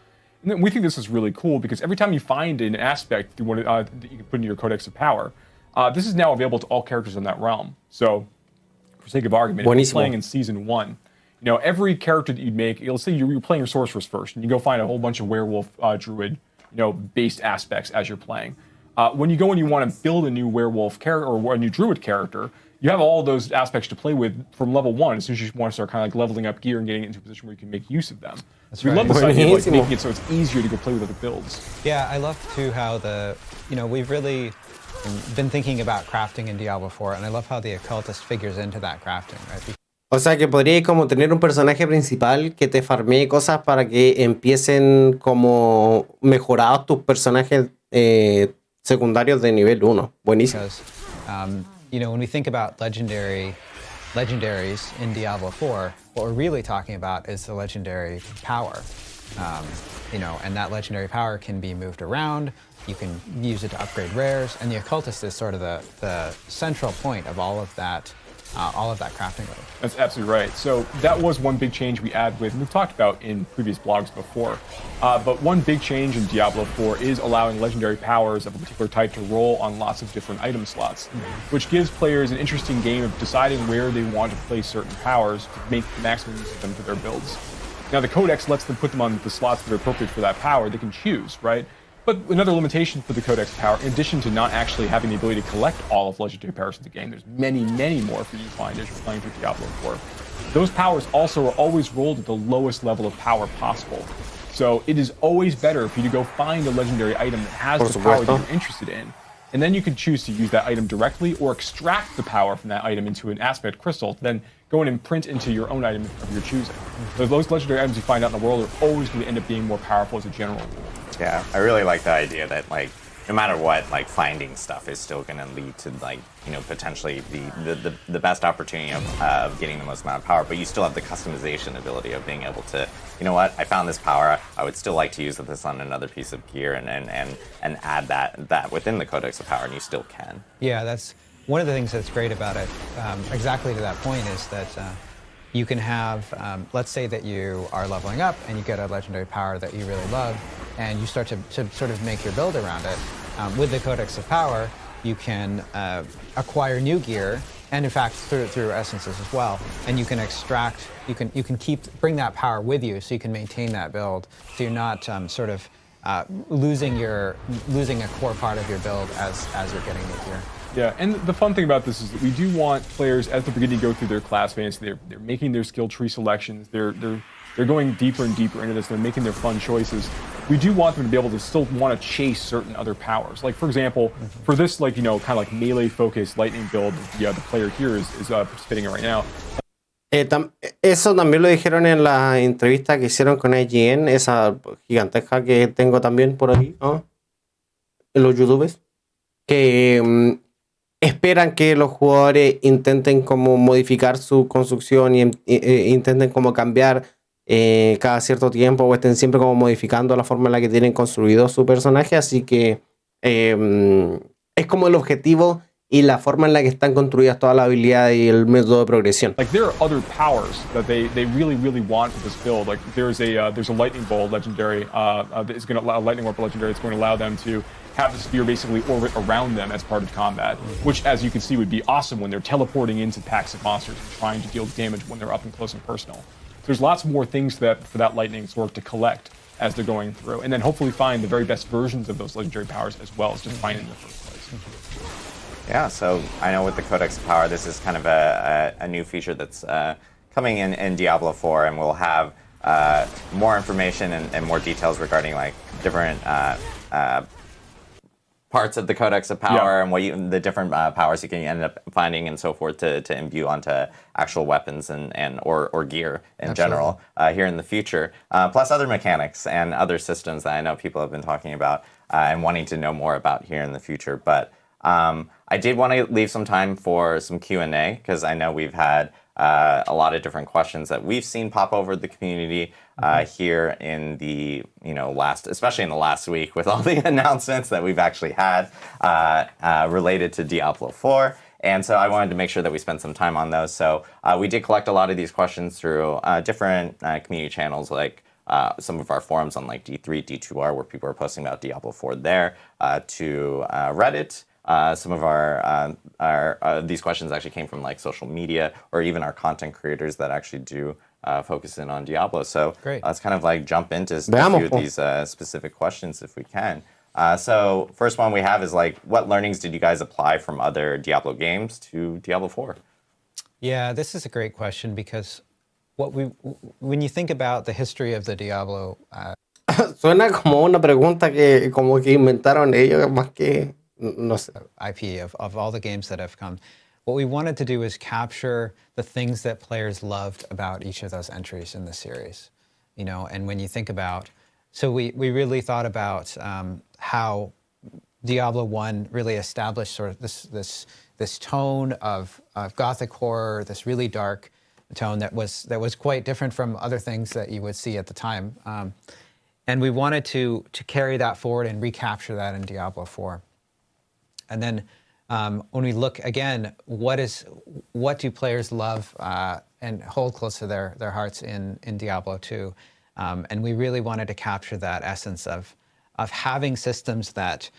And then we think this is really cool because every time you find an aspect that you can put into your Codex of Power, this is now available to all characters in that realm. So, for sake of argument, if you're playing in Season 1, every character that you'd make, let's say you're playing your sorceress first, and you go find a whole bunch of werewolf, druid, based aspects as you're playing. When you go and you want to build a new werewolf character or a new druid character, you have all those aspects to play with from level 1 as soon as you want to start kind of like leveling up gear and getting into a position where you can make use of them. So we love this idea of like making it so it's easier to go play with other builds. Yeah, I love too how we've really been thinking about crafting in Diablo 4, and I love how the occultist figures into that crafting, right? O sea que podríais como tener un personaje principal que te farmee cosas para que empiecen como mejorados tus personajes secundarios de nivel 1. Buenísimo. Because, when we think about legendaries in Diablo 4, what we're really talking about is the legendary power. And that legendary power can be moved around. You can use it to upgrade rares, and the occultist is sort of the central point of all of that crafting loop. That's absolutely right. So that was one big change we add with, and we've talked about in previous blogs before. But one big change in Diablo 4 is allowing legendary powers of a particular type to roll on lots of different item slots, which gives players an interesting game of deciding where they want to place certain powers to make the maximum use of them for their builds. Now the Codex lets them put them on the slots that are appropriate for that power. They can choose, right? But another limitation for the Codex power, in addition to not actually having the ability to collect all of legendary powers in the game, there's many, many more for you to find as you're playing through Diablo 4. Those powers also are always rolled at the lowest level of power possible. So it is always better for you to go find a legendary item that has the power that you're interested in. And then you can choose to use that item directly or extract the power from that item into an aspect crystal, then go in and print into your own item of your choosing. So those legendary items you find out in the world are always going to end up being more powerful as a general rule. Yeah, I really like the idea that no matter what, finding stuff is still going to lead to potentially the best opportunity of getting the most amount of power, but you still have the customization ability of being able to, I found this power, I would still like to use this on another piece of gear and add that within the Codex of Power, and you still can. Yeah, that's one of the things that's great about it. Exactly to that point is that you can have, let's say that you are leveling up and you get a legendary power that you really love, and you start to sort of make your build around it. With the Codex of Power, you can acquire new gear, and in fact through essences as well. And you can extract, you can bring that power with you, so you can maintain that build. So you're not losing a core part of your build as you're getting new gear. Yeah, and the fun thing about this is that we do want players, as they're beginning to go through their class phase, they're making their skill tree selections, they're going deeper and deeper into this, they're making their fun choices. We do want them to be able to still want to chase certain other powers. Like, for example, for this, kind of like melee-focused lightning build, the player here is participating in right now. Eso también lo dijeron en la entrevista que hicieron con IGN, esa gigantesca que tengo también por ahí, ¿no? En los youtubers, que esperan que los jugadores intenten como modificar su construcción y intenten como cambiar cada cierto tiempo, o estén siempre como modificando la forma en la que tienen construido su personaje, así que es como el objetivo y la forma en la que están construidas todas las habilidades y el método de progresión. Like, there are other powers that they really, really want for this build. Like, there's a lightning bolt legendary that is going to allow lightning warp legendary. It's going to allow them to have the spear basically orbit around them as part of combat, which, as you can see, would be awesome when they're teleporting into packs of monsters and trying to deal damage when they're up and close and personal. So there's lots more things for that lightning sword to collect as they're going through, and then hopefully find the very best versions of those legendary powers as well as just finding them in the first place. Yeah, so I know with the Codex of Power, this is kind of a new feature that's coming in Diablo 4, and we'll have more information and more details regarding different parts of the Codex of Power, and the different powers you can end up finding and so forth to imbue onto actual weapons or gear in general here in the future, plus other mechanics and other systems that I know people have been talking about and wanting to know more about here in the future. But I did want to leave some time for some Q&A, because I know we've had a lot of different questions that we've seen pop over the community here in the especially in the last week with all the announcements that we've actually had related to Diablo 4. And so I wanted to make sure that we spent some time on those. So we did collect a lot of these questions through different community channels, like some of our forums on D3, D2R, where people are posting about Diablo 4 there, to Reddit. Some of our these questions actually came from social media, or even our content creators that actually do focus in on Diablo. So let's kind of jump into a few of these specific questions if we can. So first one we have is what learnings did you guys apply from other Diablo games to Diablo 4? Yeah, this is a great question, because when you think about the history of the Diablo, suena como una pregunta que como que inventaron ellos más que no sé. IP of all the games that have come. what we wanted to do is capture the things that players loved about each of those entries in the series. You know, and when you think about, so we really thought about how Diablo 1 really established sort of this tone of gothic horror, this really dark tone that was quite different from other things that you would see at the time. And we wanted to carry that forward and recapture that in Diablo 4. And then when we look again, what do players love and hold close to their hearts in Diablo 2? And we really wanted to capture that essence of having systems that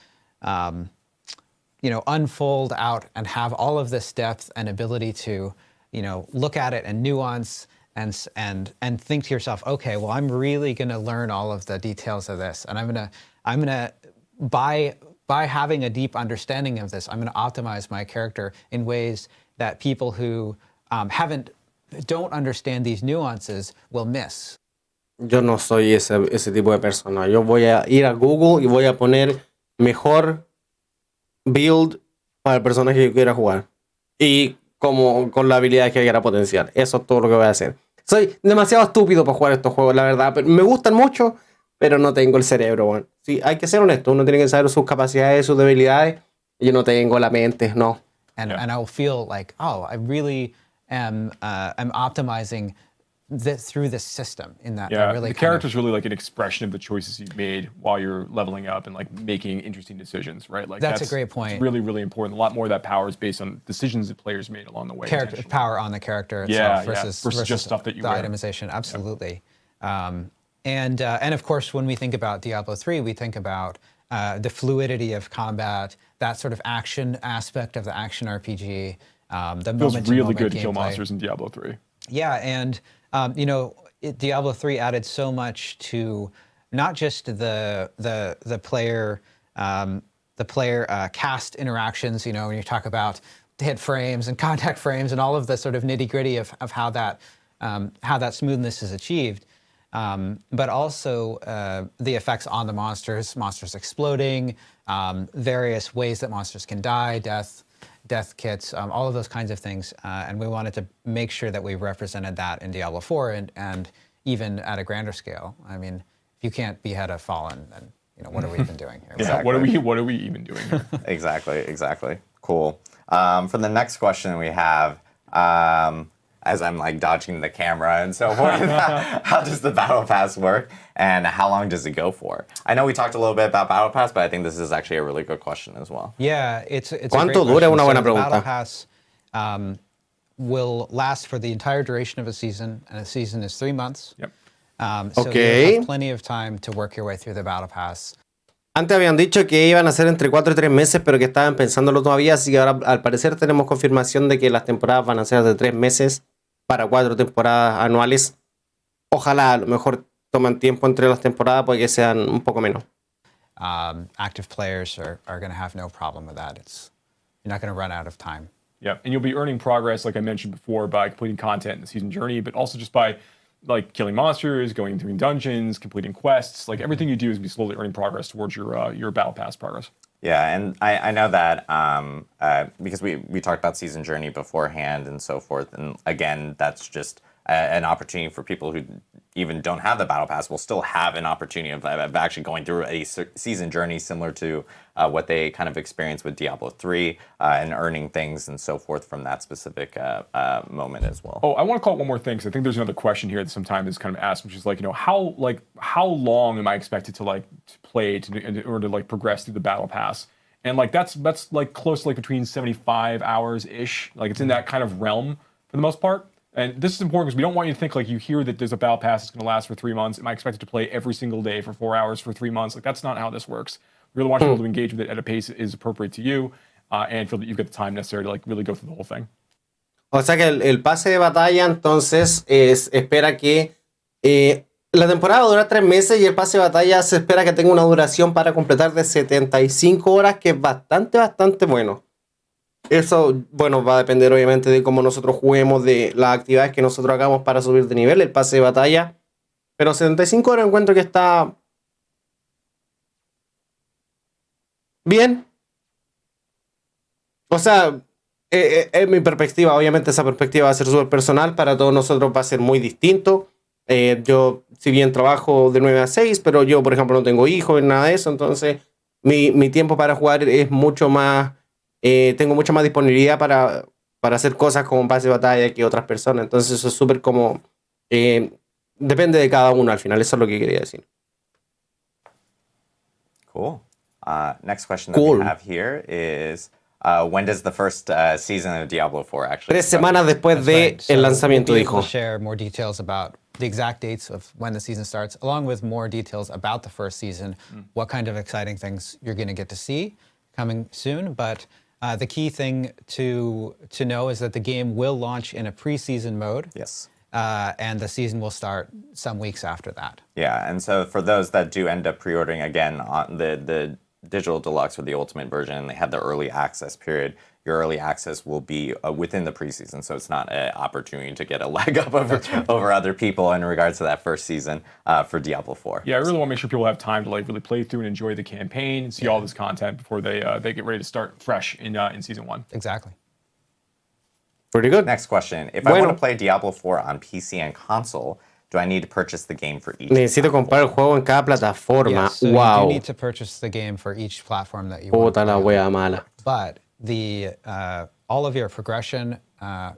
you know, unfold out and have all of this depth and ability to, you know, look at it and nuance and think to yourself, okay, well, I'm really going to learn all of the details of this, and I'm gonna by having a deep understanding of this, I'm going to optimize my character in ways that people who don't understand these nuances will miss. Yo no soy ese tipo de persona. Yo voy a ir a Google y voy a poner mejor build para el personaje que yo quiera jugar. Y como con la habilidad que quiera potenciar. Eso es todo lo que voy a hacer. Soy demasiado estúpido para jugar estos juegos, la verdad. Pero me gustan mucho, pero no tengo el cerebro, bueno. Sí, hay que ser honesto. Uno tiene que saber sus capacidades, sus debilidades. Y yo no tengo la mente, no. And I will feel like, oh, I really am optimizing through this system in that. Yeah, really the character's really like an expression of the choices you've made while you're leveling up and like making interesting decisions, right? Like that's a great point. It's really, really important. A lot more of that power is based on decisions that players made along the way. Character power on the character itself versus just stuff that you the wear. Itemization. Absolutely. Yeah. And of course, when we think about Diablo 3, we think about the fluidity of combat, that sort of action aspect of the action RPG. The feels really good to gameplay. kill monsters in Diablo 3. Yeah, and you know, Diablo 3 added so much to not just the player cast interactions. You know, when you talk about hit frames and contact frames and all of the sort of nitty gritty of how that smoothness is achieved, but also the effects on the monsters exploding, various ways that monsters can die, death kits, all of those kinds of things. And we wanted to make sure that we represented that in Diablo 4 and even at a grander scale. I mean, if you can't behead a fallen, then, you know, what are we even doing here? Exactly. What are we even doing here? Exactly. Cool. For the next question we have, as I'm like dodging the camera and so forth, how does the Battle Pass work and how long does it go for? I know we talked a little bit about Battle Pass, but I think this is actually a really good question as well. Yeah, it's a ¿Cuánto great dura? question. Una buena So the pregunta. Battle Pass will last for the entire duration of a season, and a season is 3 months. Yep. So Okay. you have plenty of time to work your way through the Battle Pass. Antes habían dicho que iban a ser entre 4 y 3 meses, pero que estaban pensándolo todavía, así que ahora al parecer tenemos confirmación de que las temporadas van a ser de 3 meses para 4 temporadas anuales. Ojalá a lo mejor toman tiempo entre las temporadas porque sean un poco menos. Active players are going to have no problem with that. You're not going to run out of time. Yeah, and you'll be earning progress, like I mentioned before, by completing content in the season journey, but also just by like killing monsters, going through dungeons, completing quests. Like everything you do is be slowly earning progress towards your Battle Pass progress. Yeah, and I know that because we talked about season journey beforehand and so forth, and again, that's just an opportunity for people who even don't have the Battle Pass will still have an opportunity of actually going through a season journey similar to what they kind of experienced with Diablo 3 and earning things and so forth from that specific moment as well. Oh, I want to call it one more thing because I think there's another question here that sometimes is kind of asked, which is like, you know, how long am I expected to like to play in order to like progress through the Battle Pass? And like that's like close to like between 75 hours ish. Like it's in that kind of realm for the most part. And this is important because we don't want you to think like you hear that there's a Battle Pass that's going to last for 3 months. Am I expected to play every single day for 4 hours for 3 months? Like that's not how this works. We really want you to be able to engage with it at a pace that is appropriate to you and feel that you've got the time necessary to like really go through the whole thing. O sea que el pase de batalla entonces espera que la temporada dura 3 meses y el pase de batalla se espera que tenga una duración para completar de 75 horas, que es bastante bueno. Eso, bueno, va a depender obviamente de cómo nosotros juguemos, de las actividades que nosotros hagamos para subir de nivel, el pase de batalla. Pero 75 horas encuentro que está bien. O sea, es mi perspectiva. Obviamente esa perspectiva va a ser súper personal. Para todos nosotros va a ser muy distinto. Yo, si bien trabajo de 9 a 6, pero yo, por ejemplo, no tengo hijos ni nada de eso. Entonces, mi tiempo para jugar es mucho más... tengo mucha más disponibilidad para hacer cosas como pase de batalla que otras personas. Entonces, eso es súper como... depende de cada uno al final. Eso es lo que quería decir. Cool. Next question that we have here is, when does the first season of Diablo 4 actually 3 start? semanas después de el lanzamiento, we'll be able dijo. to share more details about the exact dates of when the season starts, along with more details about the first season, what kind of exciting things you're going to get to see coming soon. But the key thing to know is that the game will launch in a preseason mode. Yes. And the season will start some weeks after that. Yeah, and so for those that do end up pre-ordering, again, on the digital deluxe or the ultimate version, and they have the early access period, your early access will be within the preseason, so it's not an opportunity to get a leg up over other people in regards to that first season for Diablo 4. Yeah, I really want to make sure people have time to like really play through and enjoy the campaign and see all this content before they get ready to start fresh in season 1. Exactly. Pretty good. Next question. If I want to play Diablo 4 on PC and console, do I need to purchase the game for each? Necesito comprar el juego en cada plataforma. Yes, so you Wow. do need to purchase the game for each platform that you want. Puta la wea mala. But the all of your progression,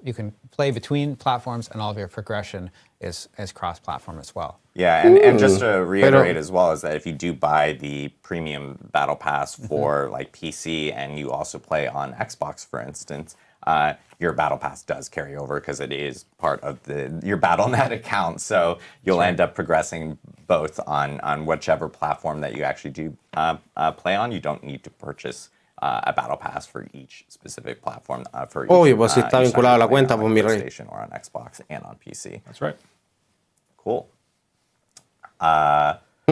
you can play between platforms, and all of your progression is cross-platform as well. Yeah, and just to reiterate as well is that if you do buy the premium battle pass for like PC and you also play on Xbox, for instance, your battle pass does carry over because it is part of your BattleNet account. So you'll end up progressing both on whichever platform that you actually do play on. You don't need to purchase a battle pass for each specific platform for each. Obvio, pues si está each time vinculado a la you're playing cuenta, on, pues like, mi rey. PlayStation or on Xbox and on PC. That's right. Cool.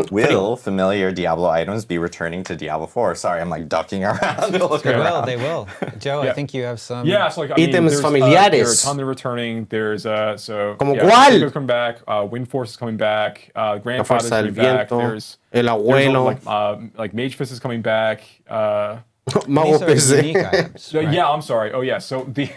Will familiar Diablo items be returning to Diablo 4? Sorry, I'm like ducking around. They will. Joe, Yeah. I think you have some. Yeah, so like Ítems there's, familiares. there are a ton that are returning. There's so ¿Como yeah, cuál? Echo's coming back. Wind Force is coming back. La Grandfather's fuerza del coming back. viento. There's El abuelo. like Mage Fist is coming back. Mago These are unique PC. items, So, right? yeah, I'm sorry. Oh yeah, so the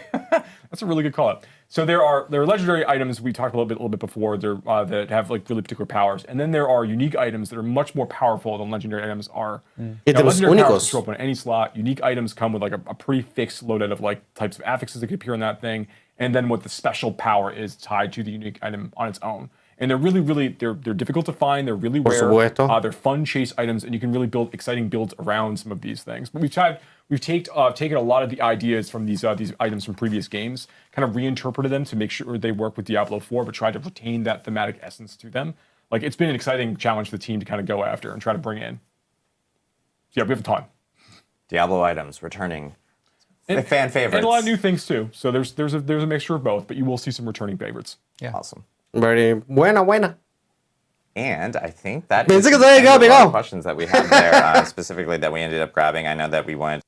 that's a really good call out. So there are legendary items we talked a little bit before. There that have like really particular powers, and then there are unique items that are much more powerful than legendary items are. Now, Ítems legendary powers únicos. show up on any slot. Unique items come with like a pretty fixed loadout of like types of affixes that could appear in that thing, and then what the special power is tied to the unique item on its own. And they're really they're difficult to find. They're really Por rare. supuesto. They're fun chase items, and you can really build exciting builds around some of these things. But we've taken a lot of the ideas from these items from previous games, kind of reinterpreted them to make sure they work with Diablo 4, but tried to retain that thematic essence to them. Like it's been an exciting challenge for the team to kind of go after and try to bring in. So yeah, we have a ton. Diablo items returning. And, Fan favorites. And a lot of new things too. So there's a mixture of both, but you will see some returning favorites. Yeah. Awesome. Very buena. And I think that Pensé is que the se había end quedado of our pegado. questions that we have there, specifically that we ended up grabbing. I know that we wanted.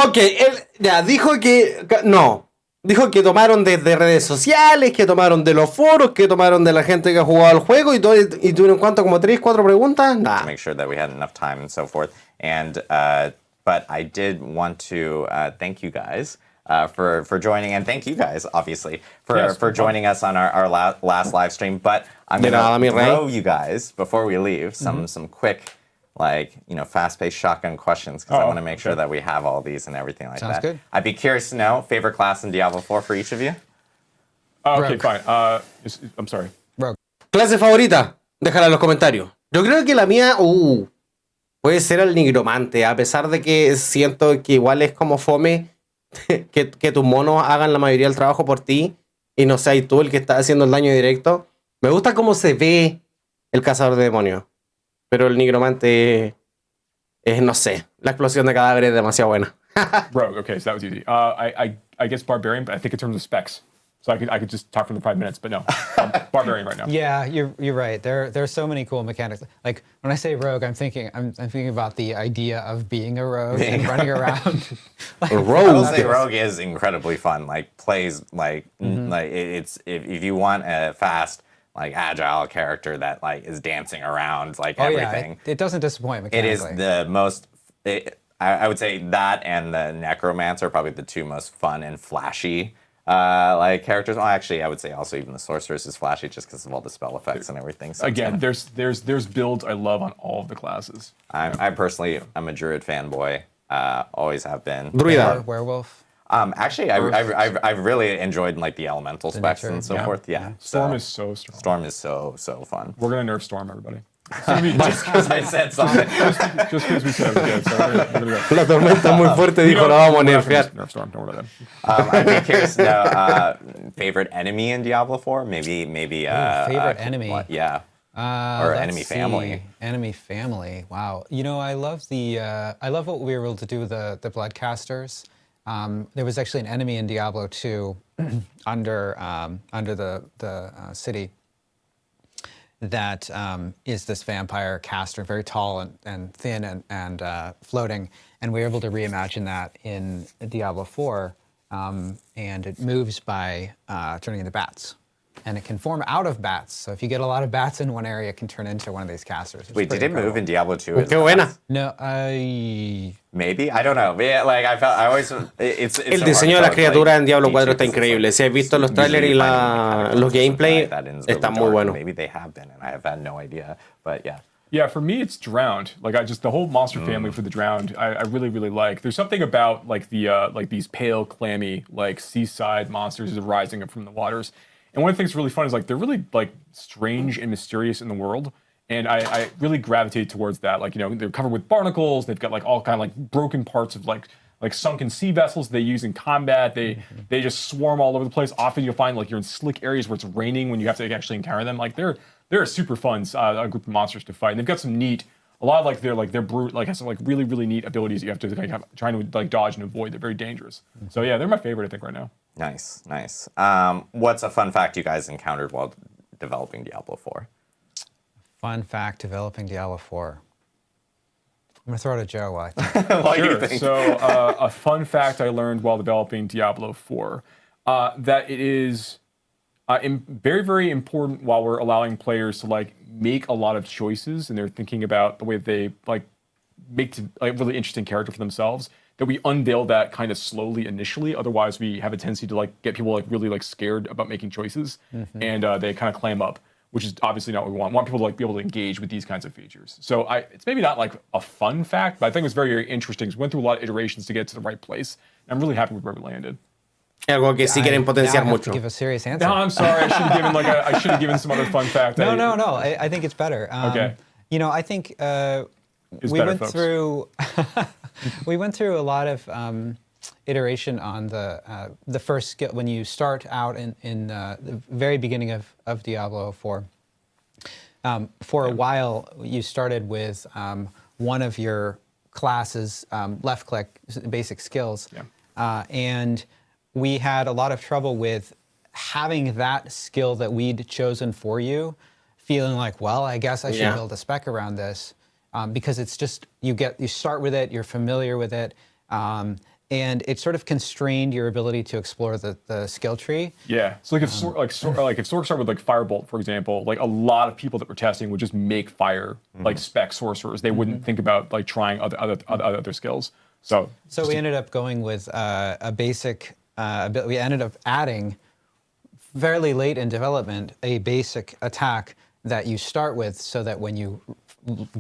Ok, él ya dijo que... No. Dijo que tomaron desde redes sociales, que tomaron de los foros, que tomaron de la gente que ha jugado al juego y todo. ¿Y tuvieron cuánto? ¿Como 3, 4 preguntas? to Nah. make sure that we had enough time and so forth. And but I did want to thank you guys for joining, and thank you guys obviously for Yes, for no joining us on our last live stream. But I'm De nada, mi gonna rey. throw you guys before we leave some quick. Like, fast-paced shotgun questions because I want to make sure that we have all these and everything like Sounds that. good. I'd be curious to know favorite class in Diablo 4 for each of you. Okay, Rogue. fine. I'm sorry. Rogue. Clase favorita, déjala en los comentarios. Yo creo que la mía, puede ser el nigromante, a pesar de que siento que igual es como fome que tus monos hagan la mayoría del trabajo por ti y no seas tú el que está haciendo el daño directo. Me gusta cómo se ve el cazador de demonios, pero el nigromante es, no sé, la explosión de cadáveres es demasiado buena. Rogue. Okay, so that was easy. I guess Barbarian, but I think in terms of specs. So I could just talk for the 5 minutes, but no, Barbarian right now. Yeah, you're right. There's so many cool mechanics. Like when I say rogue, I'm thinking about the idea of being a rogue and running around. Like, I will Rogue. say Rogue is incredibly fun. Like plays like it's if you want a fast like agile character that like is dancing around like oh everything. yeah, it doesn't disappoint It mechanically. is the most. I would say that and the necromancer are probably the two most fun and flashy like characters. Well, actually, I would say also even the sorceress is flashy just because of all the spell effects and everything. So Again, there's builds I love on all of the classes. I personally am a druid fanboy. Always have been. Druida. Werewolf. Actually, I've really enjoyed like the elemental specs nature. and so forth. Yeah. Storm is so strong. Storm is so fun. We're gonna nerf Storm, everybody. Just because I said something. Just because we said it was good. So we're gonna go. La tormenta muy fuerte dijo, la vamos a nerfear. Nerf Storm, don't worry about that. I'd be curious to know favorite enemy in Diablo 4. Maybe. Favorite enemy. Yeah. Or enemy family. Enemy family. Wow. You know, I love what we were able to do with the Bloodcasters. There was actually an enemy in Diablo 2 under the city that is this vampire caster, very tall and thin and floating, and we were able to reimagine that in Diablo 4, and it moves by turning into bats. And it can form out of bats. So if you get a lot of bats in one area, it can turn into one of these casters. Wait, did it move in Diablo 2? Qué buena. No, Maybe, I don't know. Yeah, like I always, it's El so diseño de hard las to, criaturas en like, Diablo 4 feature está because it's, increíble. like, Si has visto los trailers y usually you find los gameplay, that ends really están muy dark. buenos. Maybe they have been, and I have had no idea. But yeah. Yeah, for me it's Drowned. Like the whole monster family for the Drowned, I really like. There's something about like the like these pale, clammy, like seaside monsters rising up from the waters. And one of the things that's really fun is like they're really like strange and mysterious in the world. And I really gravitate towards that. Like, you know, they're covered with barnacles, they've got like all kind of like broken parts of like sunken sea vessels they use in combat. They just swarm all over the place. Often you'll find like you're in slick areas where it's raining when you have to actually encounter them. Like they're a super fun group of monsters to fight. And they've got some neat, a lot of like their brute like has some like really neat abilities you have to like have trying to like dodge and avoid. They're very dangerous. So yeah, they're my favorite I think right now. Nice. What's a fun fact you guys encountered while developing Diablo 4? fun fact developing Diablo 4. I'm going to throw it at Joe. Why? What do you Sure. think? So a fun fact I learned while developing Diablo 4, that it is very important while we're allowing players to like make a lot of choices and they're thinking about the way they like make a really interesting character for themselves, that we unveil that kind of slowly initially. Otherwise, we have a tendency to like get people like really like scared about making choices, and they kind of clam up, which is obviously not what we want. We want people to like be able to engage with these kinds of features. So it's maybe not like a fun fact, but I think it was very interesting. We went through a lot of iterations to get to the right place. And I'm really happy with where we landed. Algo que sí quieren Now I potenciar have to mucho. give a serious answer. No, I'm sorry. I should have given some other fun fact. No. I think it's better. Okay. You know, I think It's we better, went folks. through we went through a lot of iteration on the first skill when you start out in the very beginning of Diablo 4. For a while, you started with one of your classes, left click, basic skills, and we had a lot of trouble with having that skill that we'd chosen for you, feeling like, well, I guess I should build a spec around this, because it's just you start with it, you're familiar with it, and it sort of constrained your ability to explore the skill tree. Yeah. So like if Sork started with like Firebolt, for example, like a lot of people that were testing would just make fire like spec sorcerers. They wouldn't think about like trying other skills. So we ended up going with a basic. We ended up adding, fairly late in development, a basic attack that you start with, so that when you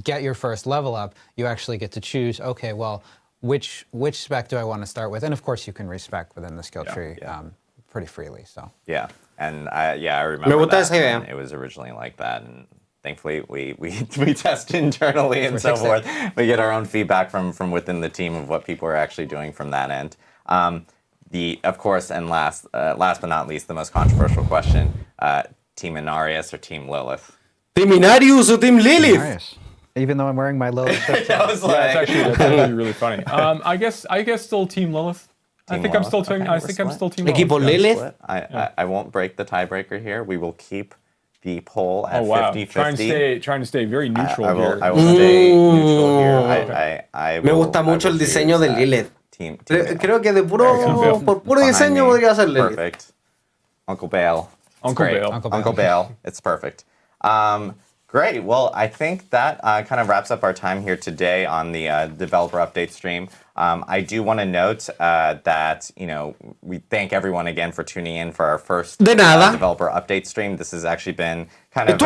get your first level up, you actually get to choose. Okay, well, which spec do I want to start with? And of course, you can respec within the skill tree pretty freely. So Yeah, and I remember gusta that. esa idea. And it was originally like that, and thankfully we test internally and so fix it. forth. We get our own feedback from within the team of what people are actually doing from that end. Of course, and last but not least, the most controversial question: Team Inarius or Team Lilith? Team Inarius or Team Lilith? nice. Even though I'm wearing my Lilith shirt. I was that's like, actually really funny. I guess still Team Lilith. I think I'm still Team. Okay, I we're think I'm split. still Team Equipo Lilith. Lilith? I won't break the tiebreaker here. We will keep the poll at Oh wow. 50-50. Trying to stay very neutral I here. will stay neutral here. I Me will- gusta I mucho will el diseño choose de that. Lilith. Team Creo que de Very por puro Behind diseño me. podría ser Lilith. Perfect. Uncle Bale. It's Uncle great. Bale. Uncle Bale. Uncle Bale. It's perfect. Great. Well, I think that kind of wraps up our time here today on the developer update stream. I do want to note that, we thank everyone again for tuning in for our first developer update stream. This has actually been kind of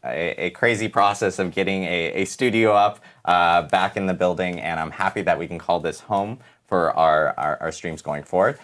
a crazy process of getting a studio up back in the building, and I'm happy that we can call this home for our streams going forward.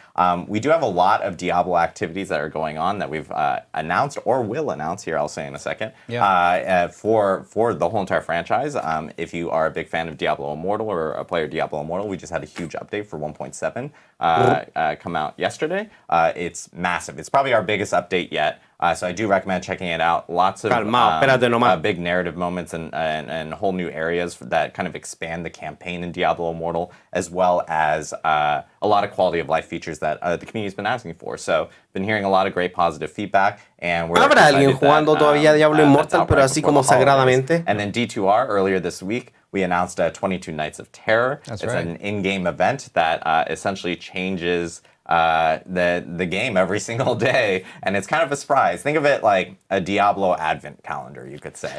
We do have a lot of Diablo activities that are going on that we've announced or will announce here, I'll say in a second, for the whole entire franchise. If you are a big fan of Diablo Immortal or a player of Diablo Immortal, we just had a huge update for 1.7 come out yesterday. It's massive. It's probably our biggest update yet. So I do recommend checking it out. Lots of big narrative moments and whole new areas that kind of expand the campaign in Diablo Immortal, as well as a lot of quality of life features that the community's been asking for. So been hearing a lot of great positive feedback, and we're ¿Habrá alguien jugando todavía Diablo Immortal, pero así como sagradamente? And then D2R earlier this week, we announced 22 Nights of Terror. It's an in-game event that essentially changes the game every single day, and it's kind of a surprise. Think of it like a Diablo advent calendar, you could say.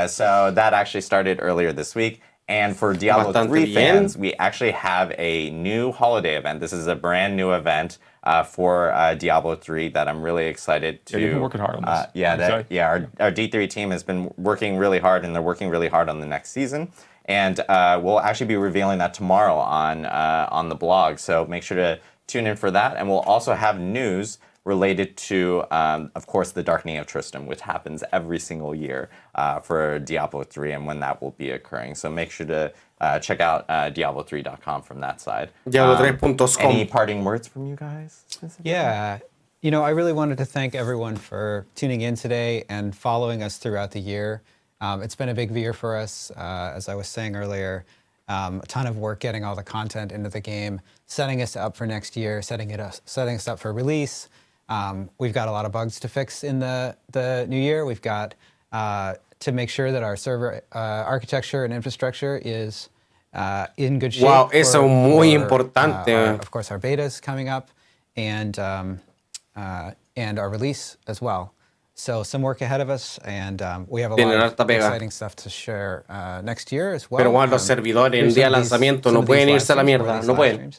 So that actually started earlier this week. And for Diablo 3 fans, we actually have a new holiday event. This is a brand new event for Diablo 3 that I'm really excited to. You've been working hard on this. Our D3 team has been working really hard, and they're working really hard on the next season. And we'll actually be revealing that tomorrow on the blog. So make sure to tune in for that. And we'll also have news related to, of course, the Darkening of Tristram, which happens every single year for Diablo 3 and when that will be occurring. So make sure to check out Diablo3.com from that side. Diablo3.com. Any parting words from you guys? Yeah. I really wanted to thank everyone for tuning in today and following us throughout the year. It's been a big year for us, as I was saying earlier. A ton of work getting all the content into the game, setting us up for next year, setting us up for release. We've got a lot of bugs to fix in the new year. We've got to make sure that our server architecture and infrastructure is in good shape. Wow, eso es muy importante. Of course, our beta is coming up, and our release as well. So some work ahead of us, and we have a lot of exciting stuff to share next year as well. Pero bueno, los servidores en día de lanzamiento no pueden irse a la mierda, no pueden.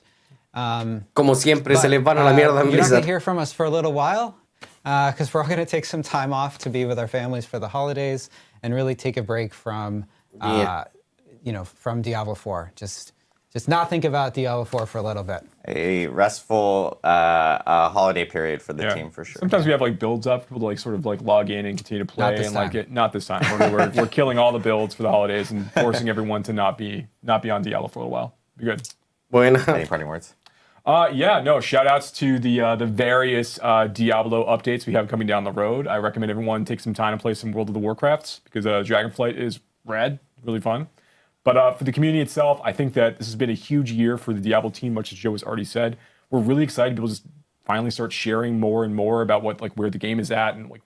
Como siempre se les van a la mierda en Blizzard. You're not going to Blizzard. hear from us for a little while, because we're all going to take some time off to be with our families for the holidays and really take a break from, from Diablo 4. Just not think about Diablo 4 for a little bit. A restful holiday period for the team for sure. Sometimes we have builds up, people to sort of log in and continue to play, not this time. We're killing all the builds for the holidays and forcing everyone to not be on Diablo for a little while. Be good. Bueno. Any parting words? Shout outs to the various Diablo updates we have coming down the road. I recommend everyone take some time to play some World of the Warcrafts, because Dragonflight is rad, really fun. But for the community itself, I think that this has been a huge year for the Diablo team, much as Joe has already said. We're really excited to be able to just finally start sharing more and more about where the game is at and what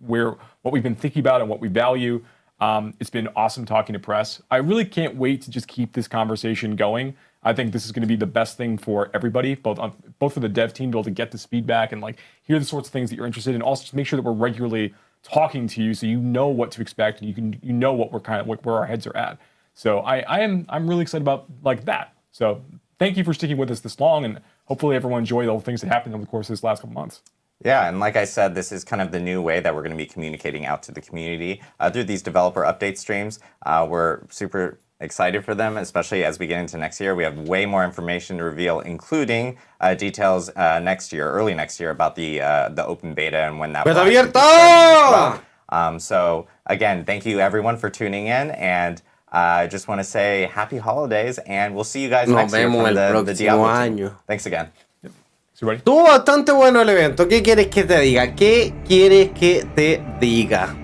we've been thinking about and what we value. It's been awesome talking to press. I really can't wait to just keep this conversation going. I think this is going to be the best thing for everybody, both for the dev team to be able to get this feedback and hear the sorts of things that you're interested in. Also, just make sure that we're regularly talking to you so you know what to expect and you know what we're where our heads are at. So I'm really excited about that. So thank you for sticking with us this long, and hopefully everyone enjoyed all the things that happened over the course of this last couple months. Yeah, and like I said, this is kind of the new way that we're going to be communicating out to the community through these developer update streams. We're super excited for them, especially as we get into next year. We have way more information to reveal, including details early next year, about the open beta and when that will actually be starting as well. So again, thank you everyone for tuning in, and I just want to say happy holidays, and we'll see you guys next year from the Diablo team. Thanks again. Yep. See you, buddy. Estuvo bastante bueno el evento. ¿Qué quieres que te diga? ¿Qué quieres que te diga?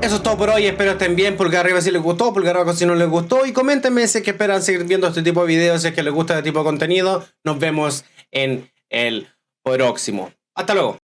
Eso es todo por hoy. Espero estén bien. Pulgar arriba si les gustó, pulgar abajo si no les gustó. Y coméntenme si es que esperan seguir viendo este tipo de videos, si es que les gusta este tipo de contenido. Nos vemos en el próximo. Hasta luego.